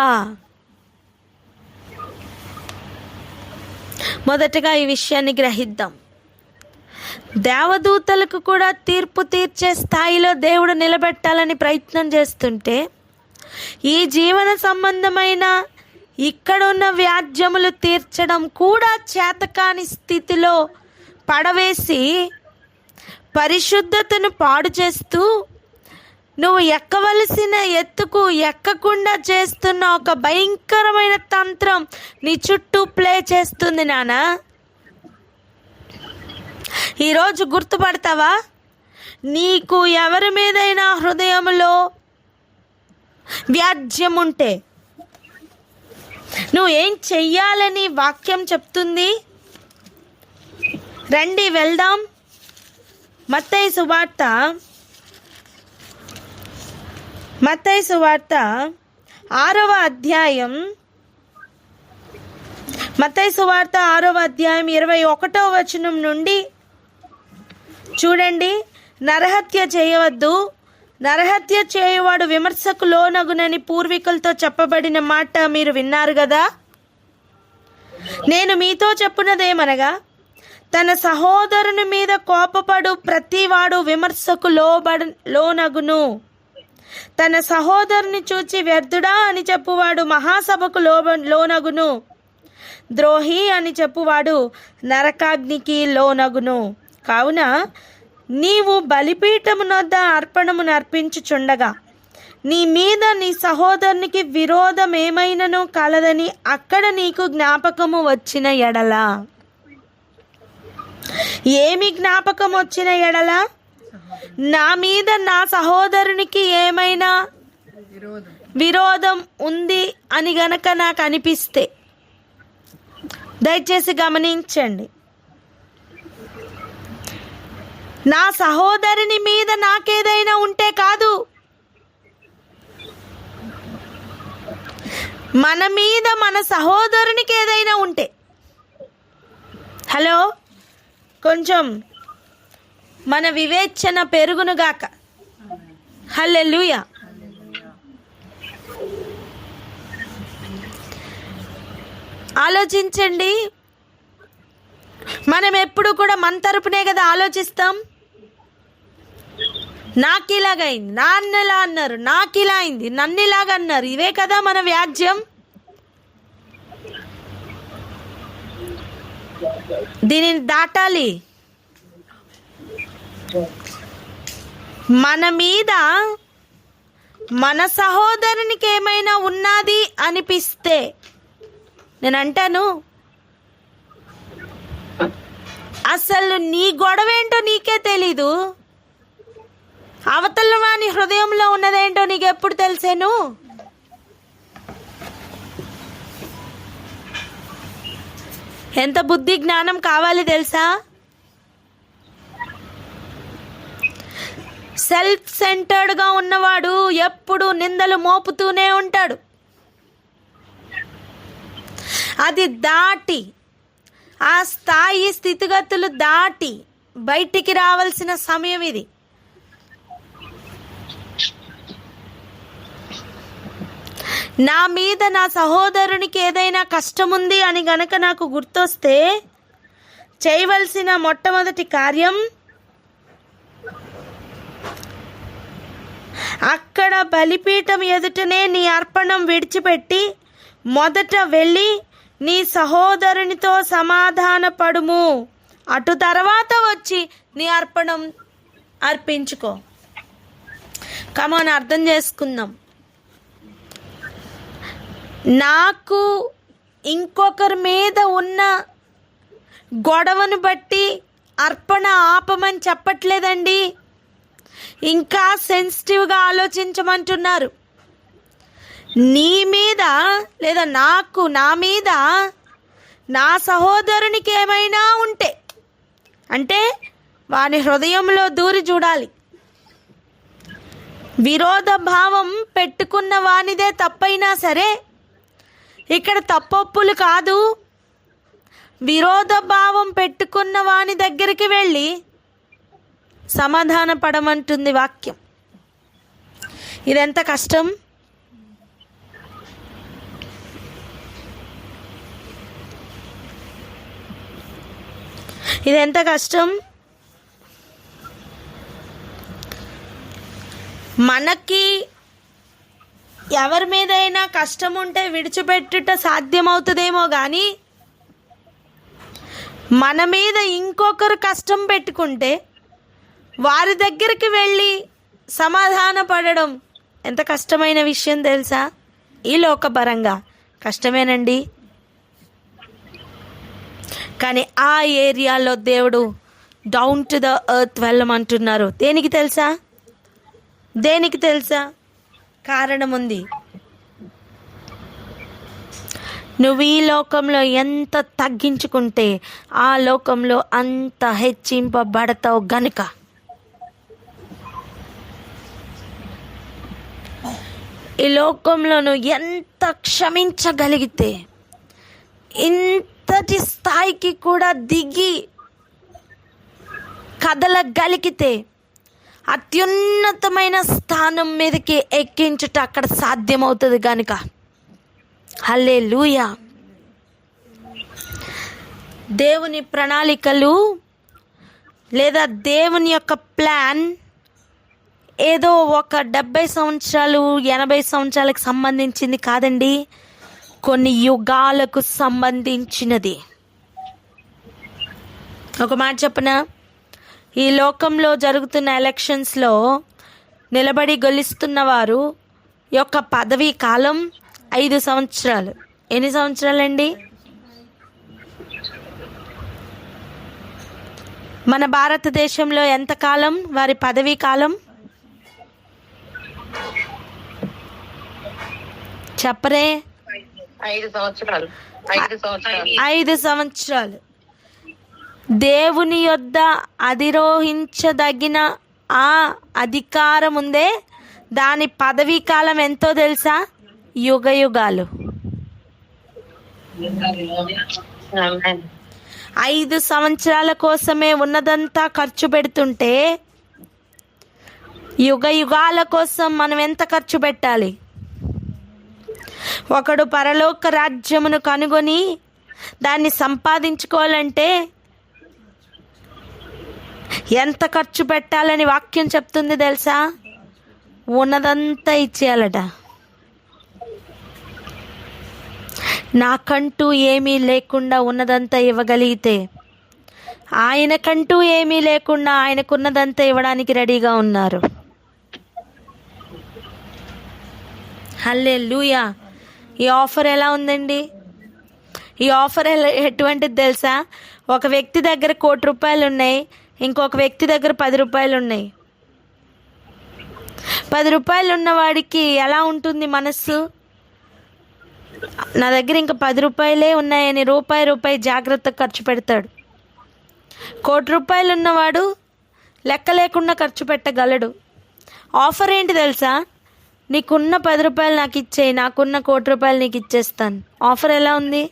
మొదటగా ఈ విషయాన్ని గ్రహిద్దాం. దేవదూతలకు కూడా తీర్పు తీర్చే స్థాయిలో దేవుడు నిలబెట్టాలని ప్రయత్నం చేస్తుంటే ఈ జీవన సంబంధమైన ఇక్కడున్న వ్యాజ్యములు తీర్చడం కూడా చేతకాని స్థితిలో పడవేసి పరిశుద్ధతను పాడు చేస్తూ నువ్వు ఎక్కవలసిన ఎత్తుకు ఎక్కకుండా చేస్తున్న ఒక భయంకరమైన తంత్రం నీ చుట్టూ ప్లే చేస్తుంది నాన్న. ఈరోజు గుర్తుపడతావా? నీకు ఎవరి మీదైనా హృదయంలో వ్యాజ్యం ఉంటే నువ్వు ఏం చెయ్యాలని వాక్యం చెప్తుంది? రండి వెళ్దాం. మత్తయి సువార్త 6వ అధ్యాయం 21వ వచనం నుండి చూడండి. నరహత్య చేయవద్దు, నరహత్య చేయవాడు విమర్శకు లోనగునని పూర్వీకులతో చెప్పబడిన మాట మీరు విన్నారు కదా. నేను మీతో చెప్పున్నదేమనగా, తన సహోదరుని మీద కోపపడు ప్రతివాడు విమర్శకు లోనగును. తన సహోదరుని చూచి వ్యర్థుడా అని చెప్పువాడు మహాసభకు లోనగును. ద్రోహి అని చెప్పువాడు నరకాగ్నికి లోనగును. కావున నీవు బలిపీఠమునొద్ద అర్పణమును అర్పించుచుండగా నీ మీద నీ సహోదరునికి విరోధమేమైనను కలదని అక్కడ నీకు జ్ఞాపకము వచ్చిన ఎడల. ఏమి జ్ఞాపకం వచ్చిన ఎడల? నా మీద నా సహోదరునికి ఏమైనా విరోధం ఉంది అని గనక నాకు అనిపిస్తే, దయచేసి గమనించండి, నా సహోదరుని మీద నాకేదైనా ఉంటే కాదు, మన మీద మన సహోదరునికి ఏదైనా ఉంటే. హలో, కొంచెం మన వివేచన పెరుగునుగాక. హల్లెలూయా. ఆలోచించండి, మనం ఎప్పుడు కూడా మన తరపునే కదా ఆలోచిస్తాం. నాకు ఇలాగైంది, నాన్న ఇలా అన్నారు, నాకు ఇలా అయింది, నన్ను ఇలాగ అన్నారు, ఇవే కదా మన వ్యాజ్యం. దీనిని దాటాలి. మన మీద మన సహోదరునికి ఏమైనా ఉన్నది అనిపిస్తే, నేను అంటాను, అసలు నీ గొడవేంటో నీకే తెలీదు, అవతల వాని హృదయంలో ఉన్నదేంటో నీకు ఎప్పుడు తెలిసేను? ఎంత బుద్ధి జ్ఞానం కావాలి తెలుసా? సెల్ఫ్ సెంటర్డ్గా ఉన్నవాడు ఎప్పుడు నిందలు మోపుతూనే ఉంటాడు. అది దాటి, ఆ స్థాయి స్థితిగతులు దాటి బయటికి రావాల్సిన సమయం ఇది. నా మీద నా సహోదరునికి ఏదైనా కష్టం ఉంది అని గనక నాకు గుర్తొస్తే చేయవలసిన మొట్టమొదటి కార్యం, అక్కడ బలిపీఠం ఎదుటనే నీ అర్పణం విడిచిపెట్టి మొదట వెళ్ళి నీ సహోదరునితో సమాధానపడుము. అటు తర్వాత వచ్చి నీ అర్పణం అర్పించుకో. కమాన్, అర్థం చేసుకుందాం. నాకు ఇంకొకరి మీద ఉన్న గొడవను బట్టి అర్పణ ఆపమని చెప్పట్లేదండి, ఇంకా సెన్సిటివ్గా ఆలోచించమంటున్నారు. నీ మీద లేదా నా మీద నా సహోదరునికి ఏమైనా ఉంటే, అంటే వాని హృదయంలో దూరి చూడాలి. విరోధ భావం పెట్టుకున్న వానిదే తప్పైనా సరే, ఇక్కడ తప్పొప్పులు కాదు, విరోధ భావం పెట్టుకున్న వాని దగ్గరికి వెళ్ళి సమాధాన పడమంటుంది వాక్యం. ఇదెంత కష్టం! ఇదెంత కష్టం! మనకి ఎవరి మీదైనా కష్టం ఉంటే విడిచిపెట్టుట సాధ్యమవుతుందేమో కానీ, మన మీద ఇంకొకరు కష్టం పెట్టుకుంటే వారి దగ్గరికి వెళ్ళి సమాధాన పడడం ఎంత కష్టమైన విషయం తెలుసా? ఈ లోకపరంగా కష్టమేనండి, కానీ ఆ ఏరియాలో దేవుడు డౌన్ టు ద ఎర్త్ వెళ్ళమంటున్నారు. దేనికి తెలుసా? కారణం ఉంది. నువ్వు ఈ లోకంలో ఎంత తగ్గించుకుంటే ఆ లోకంలో అంత హెచ్చింపబడతావు గనుక. ఈ లోకంలో నువ్వు ఎంత క్షమించగలిగితే, ఇంతటి స్థాయికి కూడా దిగి కదలగలిగితే అత్యున్నతమైన స్థానం మీదకి ఎక్కించుట అక్కడ సాధ్యమవుతుంది కనుక. హల్లెలూయా. దేవుని ప్రణాళికలు లేదా దేవుని యొక్క ప్లాన్ ఏదో ఒక 70 సంవత్సరాలు 80 సంవత్సరాలకు సంబంధించింది కాదండి, కొన్ని యుగాలకు సంబంధించినది. ఒక మాట చెప్పనా, ఈ లోకంలో జరుగుతున్న ఎలక్షన్స్లో నిలబడి గెలుస్తున్న వారు యొక్క పదవీ కాలం 5 సంవత్సరాలు. ఎన్ని సంవత్సరాలండి? మన భారతదేశంలో ఎంతకాలం వారి పదవీ కాలం చెప్పరే? 5 సంవత్సరాలు. 5 సంవత్సరాలు. దేవుని యొద్ద అధిరోహించదగిన ఆ అధికారం ఉందే, దాని పదవీ కాలం ఎంతో తెలుసా? యుగ యుగాలు. 5 సంవత్సరాల కోసమే ఉన్నదంతా ఖర్చు పెడుతుంటే యుగ యుగాల కోసం మనం ఎంత ఖర్చు పెట్టాలి? ఒకడు పరలోక రాజ్యమును కనుగొని దాన్ని సంపాదించుకోవాలంటే ఎంత ఖర్చు పెట్టాలని వాక్యం చెప్తుంది తెలుసా? ఉన్నదంతా ఇచ్చేయాలట. నాకంటూ ఏమీ లేకుండా ఉన్నదంతా ఇవ్వగలిగితే, ఆయనకంటూ ఏమీ లేకుండా ఆయనకున్నదంతా ఇవ్వడానికి రెడీగా ఉన్నారు. హల్లెలూయా. ఈ ఆఫర్ ఎలా ఉందండి? ఈ ఆఫర్ ఎటువంటిది తెలుసా? ఒక వ్యక్తి దగ్గర 1 కోటి రూపాయలు ఉన్నాయి, ఇంకొక వ్యక్తి దగ్గర 10 రూపాయలు ఉన్నాయి. 10 రూపాయలు ఉన్నవాడికి ఎలా ఉంటుంది మనస్సు? నా దగ్గర ఇంకా 10 రూపాయలే ఉన్నాయని రూపాయి జాగ్రత్తగా ఖర్చు పెడతాడు. 1 కోటి రూపాయలు ఉన్నవాడు లెక్క లేకుండా ఖర్చు పెట్టగలడు. ఆఫర్ ఏంటి తెలుసా? నీకున్న 10 రూపాయలు నాకు ఇచ్చేయి, నాకున్న 1 కోటి రూపాయలు నీకు ఇచ్చేస్తాను. ఆఫర్ ఎలా ఉంది?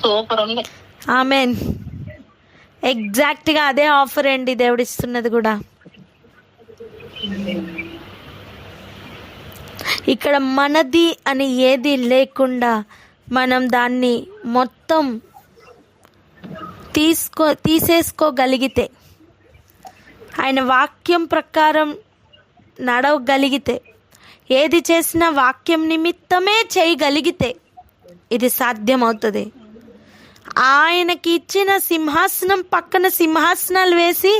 సూపర్ ఉంది. ఆమెన్. ఎగ్జాక్ట్గా అదే ఆఫర్ అండి దేవుడిస్తున్నది కూడా. ఇక్కడ మనది అని ఏది లేకుండా మనం దాన్ని మొత్తం తీసేసుకోగలిగితే, ఆయన వాక్యం ప్రకారం నడవగలిగితే, ఏది చేసినా వాక్యం నిమిత్తమే చేయగలిగితే ఇది సాధ్యమవుతుంది. ఆయనకి ఇచ్చిన సింహాసనం పక్కన సింహాసనాలు వేసి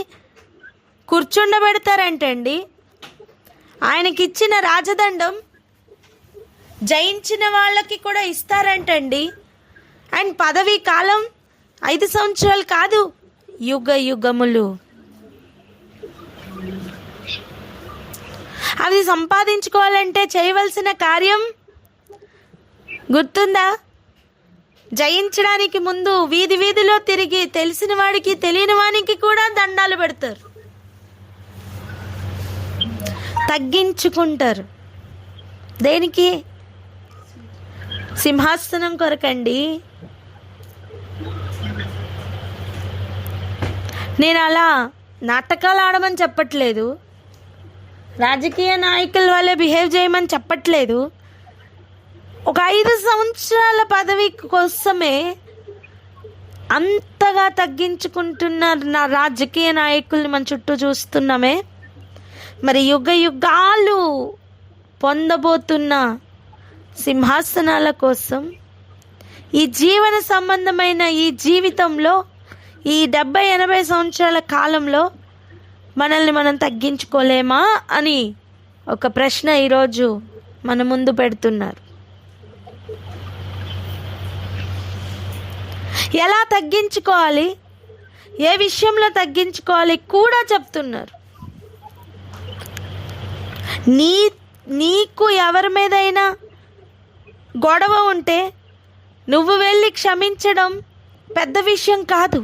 కూర్చుండబెడతారంటండి. ఆయనకిచ్చిన రాజదండం జయించిన వాళ్ళకి కూడా ఇస్తారంటండి. అండ్ పదవీ కాలం 5 సంవత్సరాలు కాదు, యుగ యుగములు. అవి సంపాదించుకోవాలంటే చేయవలసిన కార్యం గుర్తుందా? జయించడానికి ముందు వీధి వీధిలో తిరిగి తెలిసిన వాడికి తెలియని వానికి కూడా దండాలు పెడతారు, తగ్గించుకుంటారు. దేనికి? సింహాసనం కొరకండి. నేను అలా నాటకాలు ఆడమని చెప్పట్లేదు, రాజకీయ నాయకుల వల్లే బిహేవ్ చేయమని చెప్పట్లేదు. ఒక 5 సంవత్సరాల పదవి కోసమే అంతగా తగ్గించుకుంటున్న నా రాజకీయ నాయకుల్ని మన చుట్టూ చూస్తున్నామే. మరి యుగ యుగాలు పొందబోతున్న సింహాసనాల కోసం ఈ జీవన సంబంధమైన ఈ జీవితంలో ఈ 70-80 సంవత్సరాల కాలంలో మనల్ని మనం తగ్గించుకోలేమా అని ఒక ప్రశ్న ఈరోజు మన ముందు పెడుతున్నారు. ఎలా తగ్గించుకోవాలి, ఏ విషయంలో తగ్గించుకోవాలి కూడా చెప్తున్నారు. నీకు ఎవరి మీదైనా గొడవ ఉంటే నువ్వు వెళ్ళి క్షమించడం పెద్ద విషయం కాదు.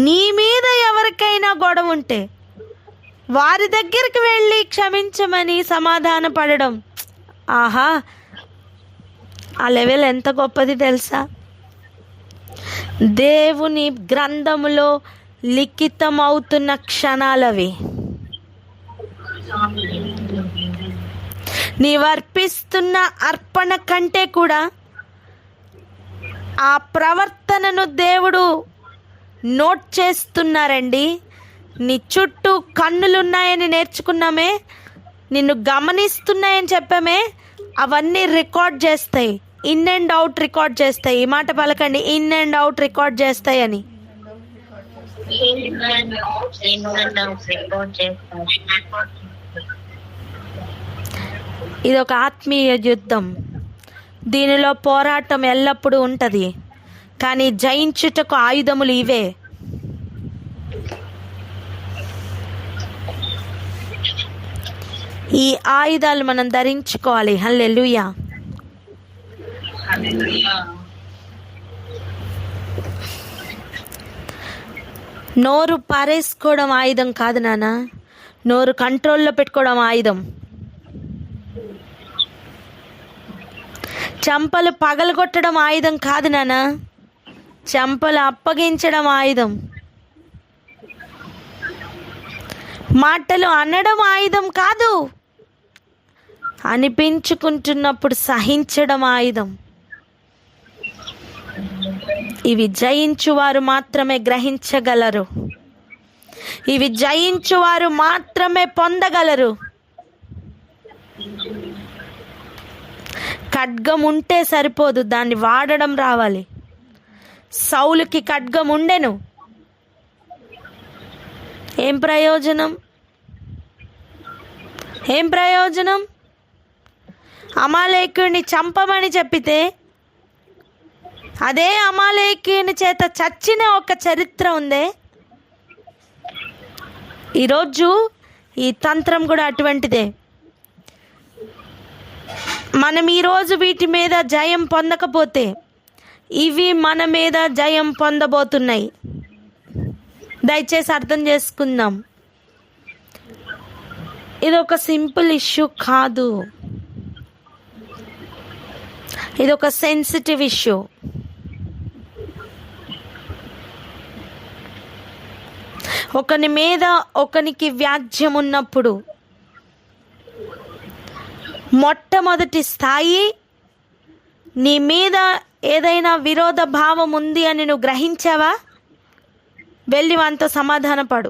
నీ మీద ఎవరికైనా గొడవ ఉంటే వారి దగ్గరికి వెళ్ళి క్షమించమని సమాధాన పడడం, ఆహా, ఆ లెవెల్ ఎంత గొప్పది తెలుసా? దేవుని గ్రంథములో లిఖితమవుతున్న క్షణాలవి. నీవర్పిస్తున్న అర్పణ కంటే కూడా ఆ ప్రవర్తనను దేవుడు నోట్ చేస్తున్నారండి. నీ చుట్టూ కన్నులున్నాయని నేర్చుకున్నామే, నిన్ను గమనిస్తున్నాయని చెప్పామే, అవన్నీ రికార్డ్ చేస్తాయి. ఇన్ అండ్ అవుట్ రికార్డ్ చేస్తాయి. ఈ మాట పలకండి, ఇన్ అండ్ అవుట్ రికార్డ్ చేస్తాయి అని. ఇది ఒక ఆత్మీయ యుద్ధం. దీనిలో పోరాటం ఎల్లప్పుడూ ఉంటుంది. కానీ జయించుటకు ఆయుధములు ఇవే. ఈ ఆయుధాలు మనం ధరించుకోవాలి. హల్లెలూయా. నోరు పారేసుకోవడం ఆయుధం కాదు నాన్న, నోరు కంట్రోల్లో పెట్టుకోవడం ఆయుధం. చెంపలు పగలగొట్టడం ఆయుధం కాదు నాన్న, చెంపలు అప్పగించడం ఆయుధం. మాటలు అనడం ఆయుధం కాదు, అనిపించుకుంటున్నప్పుడు సహించడం ఆయుధం. ఇవి జయించువారు మాత్రమే గ్రహించగలరు. ఇవి జయించువారు మాత్రమే పొందగలరు. ఖడ్గం ఉంటే సరిపోదు, దాన్ని వాడడం రావాలి. సౌలుకి ఖడ్గం ఉండెను, ఏం ప్రయోజనం? ఏం ప్రయోజనం? అమాలేకుడిని చంపమని చెప్పితే అదే అమాలేకుని చేత చచ్చిన ఒక చరిత్ర ఉందే. ఈరోజు ఈ తంత్రం కూడా అటువంటిదే. మనం ఈరోజు వీటి మీద జయం పొందకపోతే ఇవి మన మీద జయం పొందబోతున్నాయి. దయచేసి అర్థం చేసుకుందాం. ఇది ఒక సింపుల్ ఇష్యూ కాదు, ఇది ఒక సెన్సిటివ్ ఇష్యూ. ఒకని మీద ఒకనికి వ్యాజ్యం ఉన్నప్పుడు మొట్టమొదటి స్థాయి, నీ మీద ఏదైనా విరోధ భావం ఉంది అని నువ్వు గ్రహించావా, వెళ్ళి వానితో సమాధానపడు.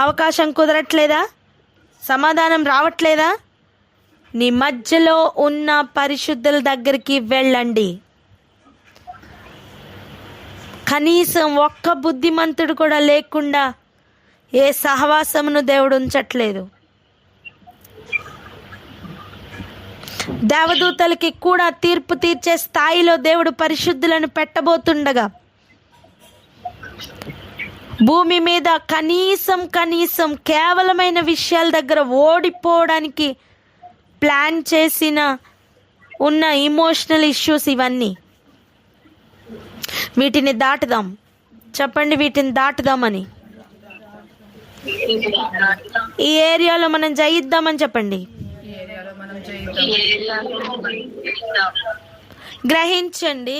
అవకాశం కుదరట్లేదా, సమాధానం రావట్లేదా, నీ మధ్యలో ఉన్న పరిశుద్ధుల దగ్గరికి వెళ్ళండి. కనీసం ఒక్క బుద్ధిమంతుడు కూడా లేకుండా ఏ సహవాసమును దేవుడు ఉంచట్లేదు. దేవదూతలకి కూడా తీర్పు తీర్చే స్థాయిలో దేవుడు పరిశుద్ధులను పెట్టబోతుండగా భూమి మీద కనీసం కేవలమైన విషయాల దగ్గర ఓడిపోవడానికి ప్లాన్ చేసిన ఉన్న ఇమోషనల్ ఇష్యూస్ ఇవన్నీ. వీటిని దాటుదాం. చెప్పండి, వీటిని దాటుదామని. ఈ ఏరియాలో మనం జయిద్దామని చెప్పండి. గ్రహించండి.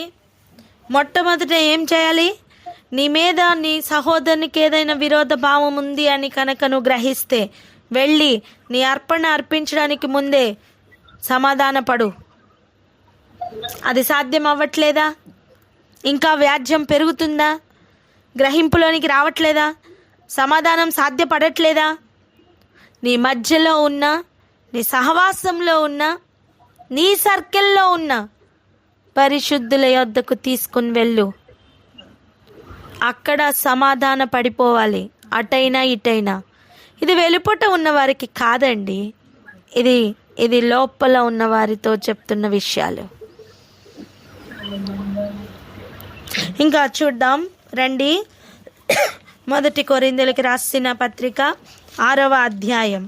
మొట్టమొదట ఏం చేయాలి? నీ మీద నీ సహోదరునికి ఏదైనా విరోధ భావం ఉంది అని కనుక నువ్వు గ్రహిస్తే వెళ్ళి నీ అర్పణ అర్పించడానికి ముందే సమాధానపడు. అది సాధ్యం అవ్వట్లేదా? ఇంకా వ్యాజ్యం పెరుగుతుందా? గ్రహింపులోనికి రావట్లేదా? సమాధానం సాధ్యపడట్లేదా? నీ మధ్యలో ఉన్న, నీ సహవాసంలో ఉన్న, నీ సర్కిల్లో ఉన్న పరిశుద్ధుల యొద్దకు తీసుకుని వెళ్ళు. అక్కడ సమాధాన పడిపోవాలి, అటైనా ఇటైనా. ఇది వెలుపట ఉన్న వారికి కాదండి, ఇది లోపల ఉన్న వారితో చెప్తున్న విషయాలు. ఇంకా చూద్దాం రండి. 1 కొరింథీయులకు రాసిన పత్రిక 6వ అధ్యాయం.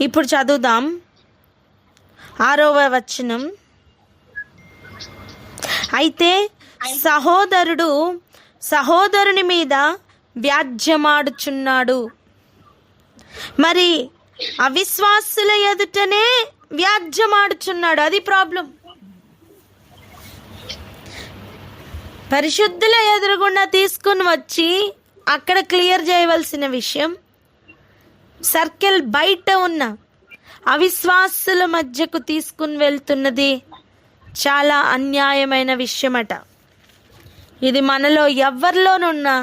ఇప్పుడు చదువుదాం 6వ వచనం. అయితే సహోదరుడు సహోదరుని మీద వ్యాజ్యమాడుచున్నాడు, మరి అవిశ్వాసుల ఎదుటనే వ్యాజ్యమాడుచున్నాడు. అది ప్రాబ్లం. పరిశుద్ధుల ఎదురుగుండా తీసుకుని వచ్చి అక్కడ క్లియర్ చేయవలసిన విషయం సర్కిల్ బయట ఉన్న అవిశ్వాసుల మధ్యకు తీసుకుని వెళ్తున్నది చాలా అన్యాయమైన విషయమట. ఇది మనలో ఎవరిలోనున్నా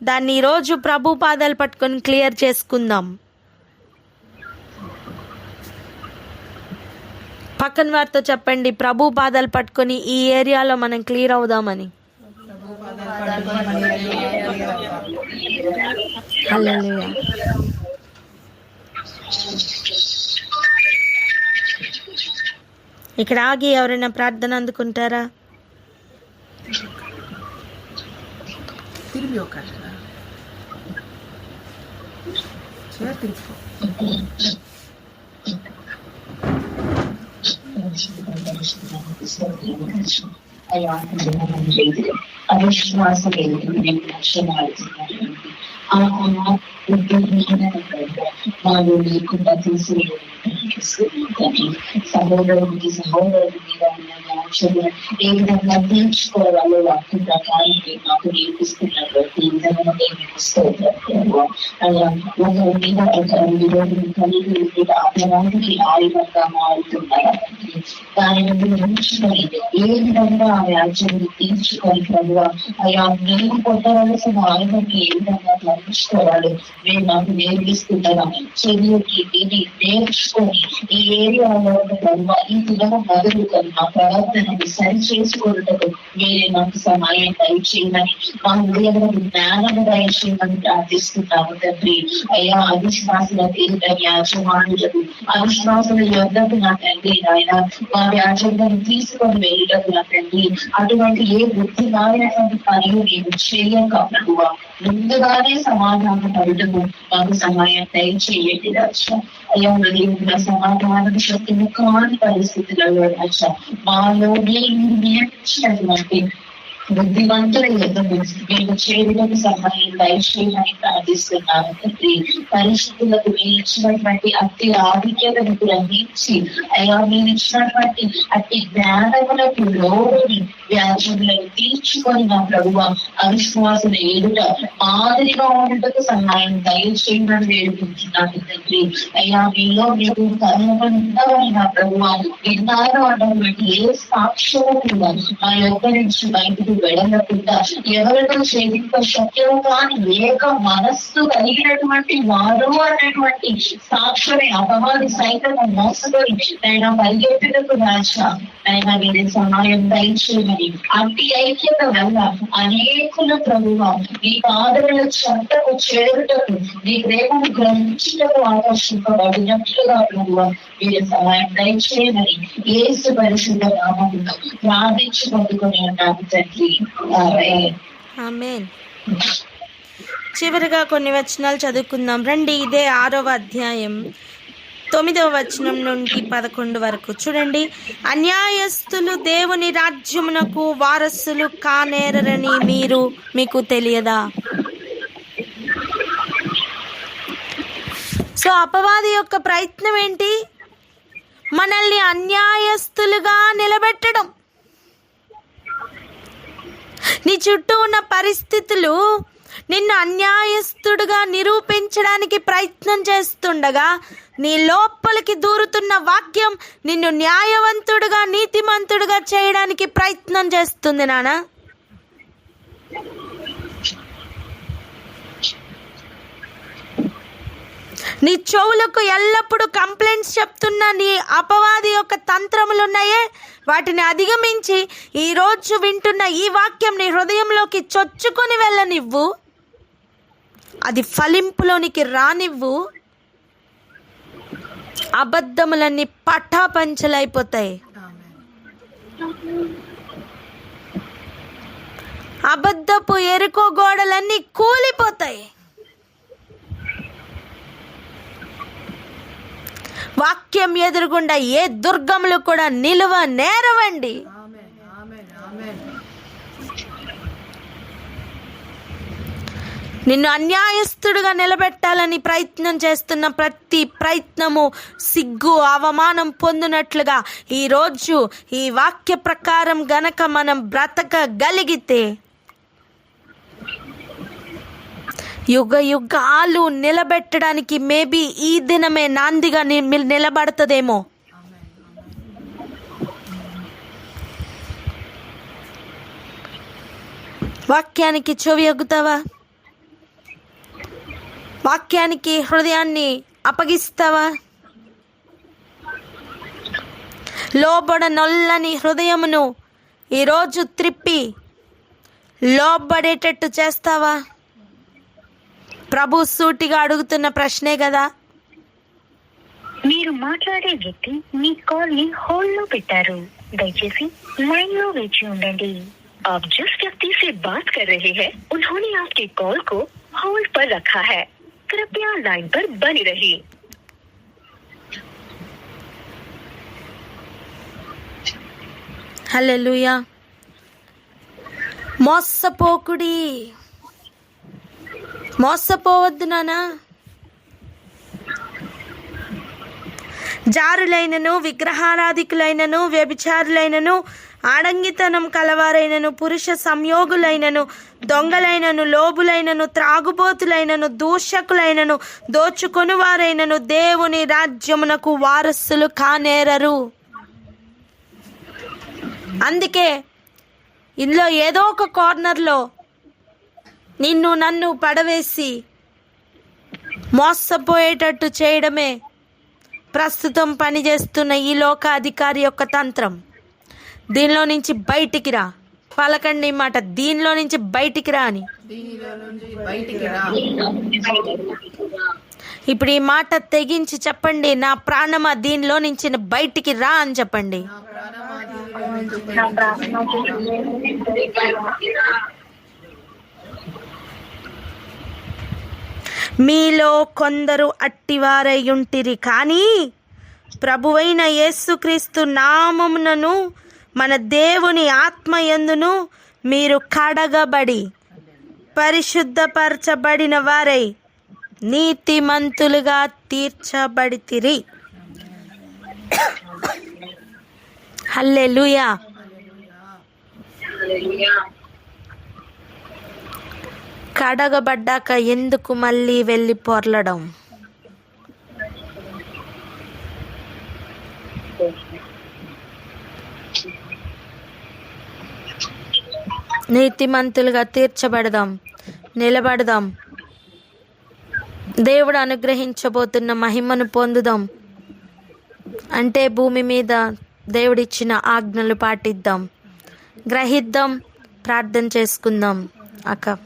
దాన్ని ఈరోజు ప్రభు పాదాలు పట్టుకొని క్లియర్ చేసుకుందాం. పక్కన వారితో చెప్పండి, ప్రభు పాదాలు పట్టుకొని ఈ ఏరియాలో మనం క్లియర్ అవుదామని. హల్లెలూయా. ఇక్కడ ఆగి ఎవరైనా ప్రార్థన అందుకుంటారా? అవిశ్వాసం వాళ్ళు లేకుండా తీసి సహోదరుడికి ఏ విధంగా తీర్చుకోవాలో వాక్య ప్రకారం మాకు నేర్పిస్తున్నారు. ఈ విధంగా అపరాధికి ఆయుధంగా మారుతున్నారు. దాని నుండి నుంచుకొని ఏ విధంగా ఆ వ్యాజ్యాన్ని తీర్చుకొని ప్రభు అయ్యా నేను కొట్టవలసిన ఆయుధాన్ని ఏ విధంగా తగ్గించుకోవాలి నేను నాకు నేర్పిస్తున్నాను. చెవికి ఇది నేర్చుకొని ఈ ఏరియాలో ప్రభు ఈ విధంగా మొదలుకొని మా ప్రవర్తనని సరి చేసుకోవటకు మీరే నాకు సహాయం దయచేయమని మా హృదయంలో జ్ఞానం దయచేయమని ప్రార్థిస్తున్నాము తండ్రి. అయ్యా అవిశ్వాసుల తీరుట యాజమానులకు అవిశ్వాసుల యొద్దకు నా తండ్రి ఆయన మా వ్యాజ్యాన్ని తీసుకొని వెళ్ళటకు నా తండ్రి అటువంటి ఏ బుద్ధిమారినటువంటి పనులు నేను చేయక ప్రభువ ముందుగానే సమాధానం పడటము మాకు సహాయం దయచేయండి రాజా. అయ్యా మరియు సమాధాన శక్తిని కాని పరిస్థితులలో రాజా మాలోనే నియమించినటువంటి బుద్ధివంతుల యుద్ధము మేము చేయడానికి సహాయం దయచేయమని ప్రార్థిస్తున్నాను తండ్రి. పరిస్థితులకు మీరు ఇచ్చినటువంటి అతి ఆధిక్యతను గ్రహించి అయ్యా మీరు ఇచ్చినటువంటి అతి జ్ఞానములకు లోని వ్యాధులను తీర్చుకొని నా ప్రభువ అవిశ్వాసుల ఎదుట మాదిరిగా ఉండటకు సహాయం దయచేయమని వేడుకుంటున్నాను తండ్రి. అయ్యా మీలో మీరు కనుగొంటామని నా ప్రభువ విన్నాను అన్నటువంటి ఏ సాక్ష్యము కూడా మా యొక్క నుంచి బయటకు వెళ్ళకుండా ఎవరితో చేతితో శక్యము కానీ ఏక మనస్సు కలిగినటువంటి వారు అన్నటువంటి సాక్షుని అపవాది సైతం మోసకొని ఆయన పరిగెత్తుటకు రాజా ఆయన మీరు సహాయం దయచేయమని అట్టి ఐక్యత వల్ల అనేకులు ప్రభువ మీ పాదముల చెంతకు చేరుటకు మీ ప్రేమను గ్రహించుటకు ఆకర్షింపబడినట్లుగా ప్రభువ మీరు సహాయం దయచేయమని యేసు పరిశుద్ధ నామములో ప్రార్థించి పొందుకొని ఉన్నాము తండ్రి. ఆమేన్. చివరిగా కొన్ని వచనాలు చదువుకుందాం రండి. ఇదే 6వ అధ్యాయం 9వ వచనం నుండి 11 వరకు చూడండి. అన్యాయస్తులు దేవుని రాజ్యమునకు వారసులు కానేరని మీకు తెలియదా? సో అపవాది యొక్క ప్రయత్నం ఏంటి? మనల్ని అన్యాయస్తులుగా నిలబెట్టడం. నీ చుట్టూ ఉన్న పరిస్థితులు నిన్ను అన్యాయస్తుడుగా నిరూపించడానికి ప్రయత్నం చేస్తుండగా నీ లోపలికి దూరుతున్న వాక్యం నిన్ను న్యాయవంతుడుగా నీతిమంతుడుగా చేయడానికి ప్రయత్నం చేస్తుంది నాన్న. నీ చెవులకు ఎల్లప్పుడూ కంప్లైంట్స్ చెప్తున్న నీ అపవాది యొక్క తంత్రములు ఉన్నాయే, వాటిని అధిగమించి ఈరోజు వింటున్న ఈ వాక్యం నీ హృదయంలోకి చొచ్చుకొని వెళ్ళనివ్వు, అది ఫలింపులోనికి రానివ్వు. అబద్ధములన్నీ పటాపంచలైపోతాయి. అబద్ధపు ఎరుకో గోడలన్నీ కూలిపోతాయి. వాక్యం ఎదురుగుండా ఏ దుర్గములు కూడా నిలువ నేరవండి. నిన్ను అన్యాయస్తుడుగా నిలబెట్టాలని ప్రయత్నం చేస్తున్న ప్రతి ప్రయత్నము సిగ్గు అవమానం పొందినట్లుగా ఈరోజు ఈ వాక్య ప్రకారం గనక మనం బ్రతకగలిగితే యుగ యుగాలు నిలబెట్టడానికి మేబీ ఈ దినమే నాందిగా నిలబడుతుందేమో. వాక్యానికి చెవి ఎగ్గుతావా? వాక్యానికి హృదయాన్ని అప్పగిస్తావా? లోబడనొల్లని హృదయమును ఈరోజు త్రిప్పి లోబడేటట్టు చేస్తావా? ప్రభు సూటిగా అడుగుతున్న ప్రశ్నే కదా. మీరు మాట్లాడే వ్యక్తి మీ కాల్ ని హోల్డ్ లో పెట్టారు, దయచేసి లైన్ లో వేచి ఉండండి. आप जिस व्यक्ति से बात कर रहे हैं उन्होंने आपके कॉल को होल्ड पर रखा है, कृपया लाइन पर बने रहिए. హల్లెలూయా. మోసపోకుడి, మోసపోవద్దు నానా. జారులైనను విగ్రహారాధికులైనను వ్యభిచారులైనను ఆడంగితనం కలవారైనను పురుష సంయోగులైనను దొంగలైనను లోబులైనను త్రాగుబోతులైనను దూషకులైనను దోచుకొనువారైనను దేవుని రాజ్యమునకు వారసులు కానేరరు. అందుకే ఇందులో ఏదో ఒక కార్నర్లో నిన్ను నన్ను పడవేసి మోసపోయేటట్టు చేయడమే ప్రస్తుతం పనిచేస్తున్న ఈ లోక అధికారి యొక్క తంత్రం. దీనిలో నుంచి బయటికి రా. పలకండి ఈ మాట, దీనిలో నుంచి బయటికి రా అని. ఇప్పుడు ఈ మాట తెగించి చెప్పండి, నా ప్రాణమా దీనిలో నుంచి బయటికి రా అని చెప్పండి. మీలో కొందరు అట్టివారై ఉంటిరి, కానీ ప్రభువైన యేసుక్రీస్తు నామమునను మన దేవుని ఆత్మయందును మీరు కడగబడి పరిశుద్ధపరచబడిన వారై నీతిమంతులుగా తీర్చబడితిరి. హల్లెలూయా. కడగబడ్డాక ఎందుకు మళ్ళీ వెళ్ళి పొర్లడం? నీతిమంతులుగా తీర్చబడదాం, నిలబడదాం, దేవుడు అనుగ్రహించబోతున్న మహిమను పొందుదాం. అంటే భూమి మీద దేవుడిచ్చిన ఆజ్ఞలు పాటిద్దాం, గ్రహిద్దాం, ప్రార్థన చేసుకుందాం. అక్క.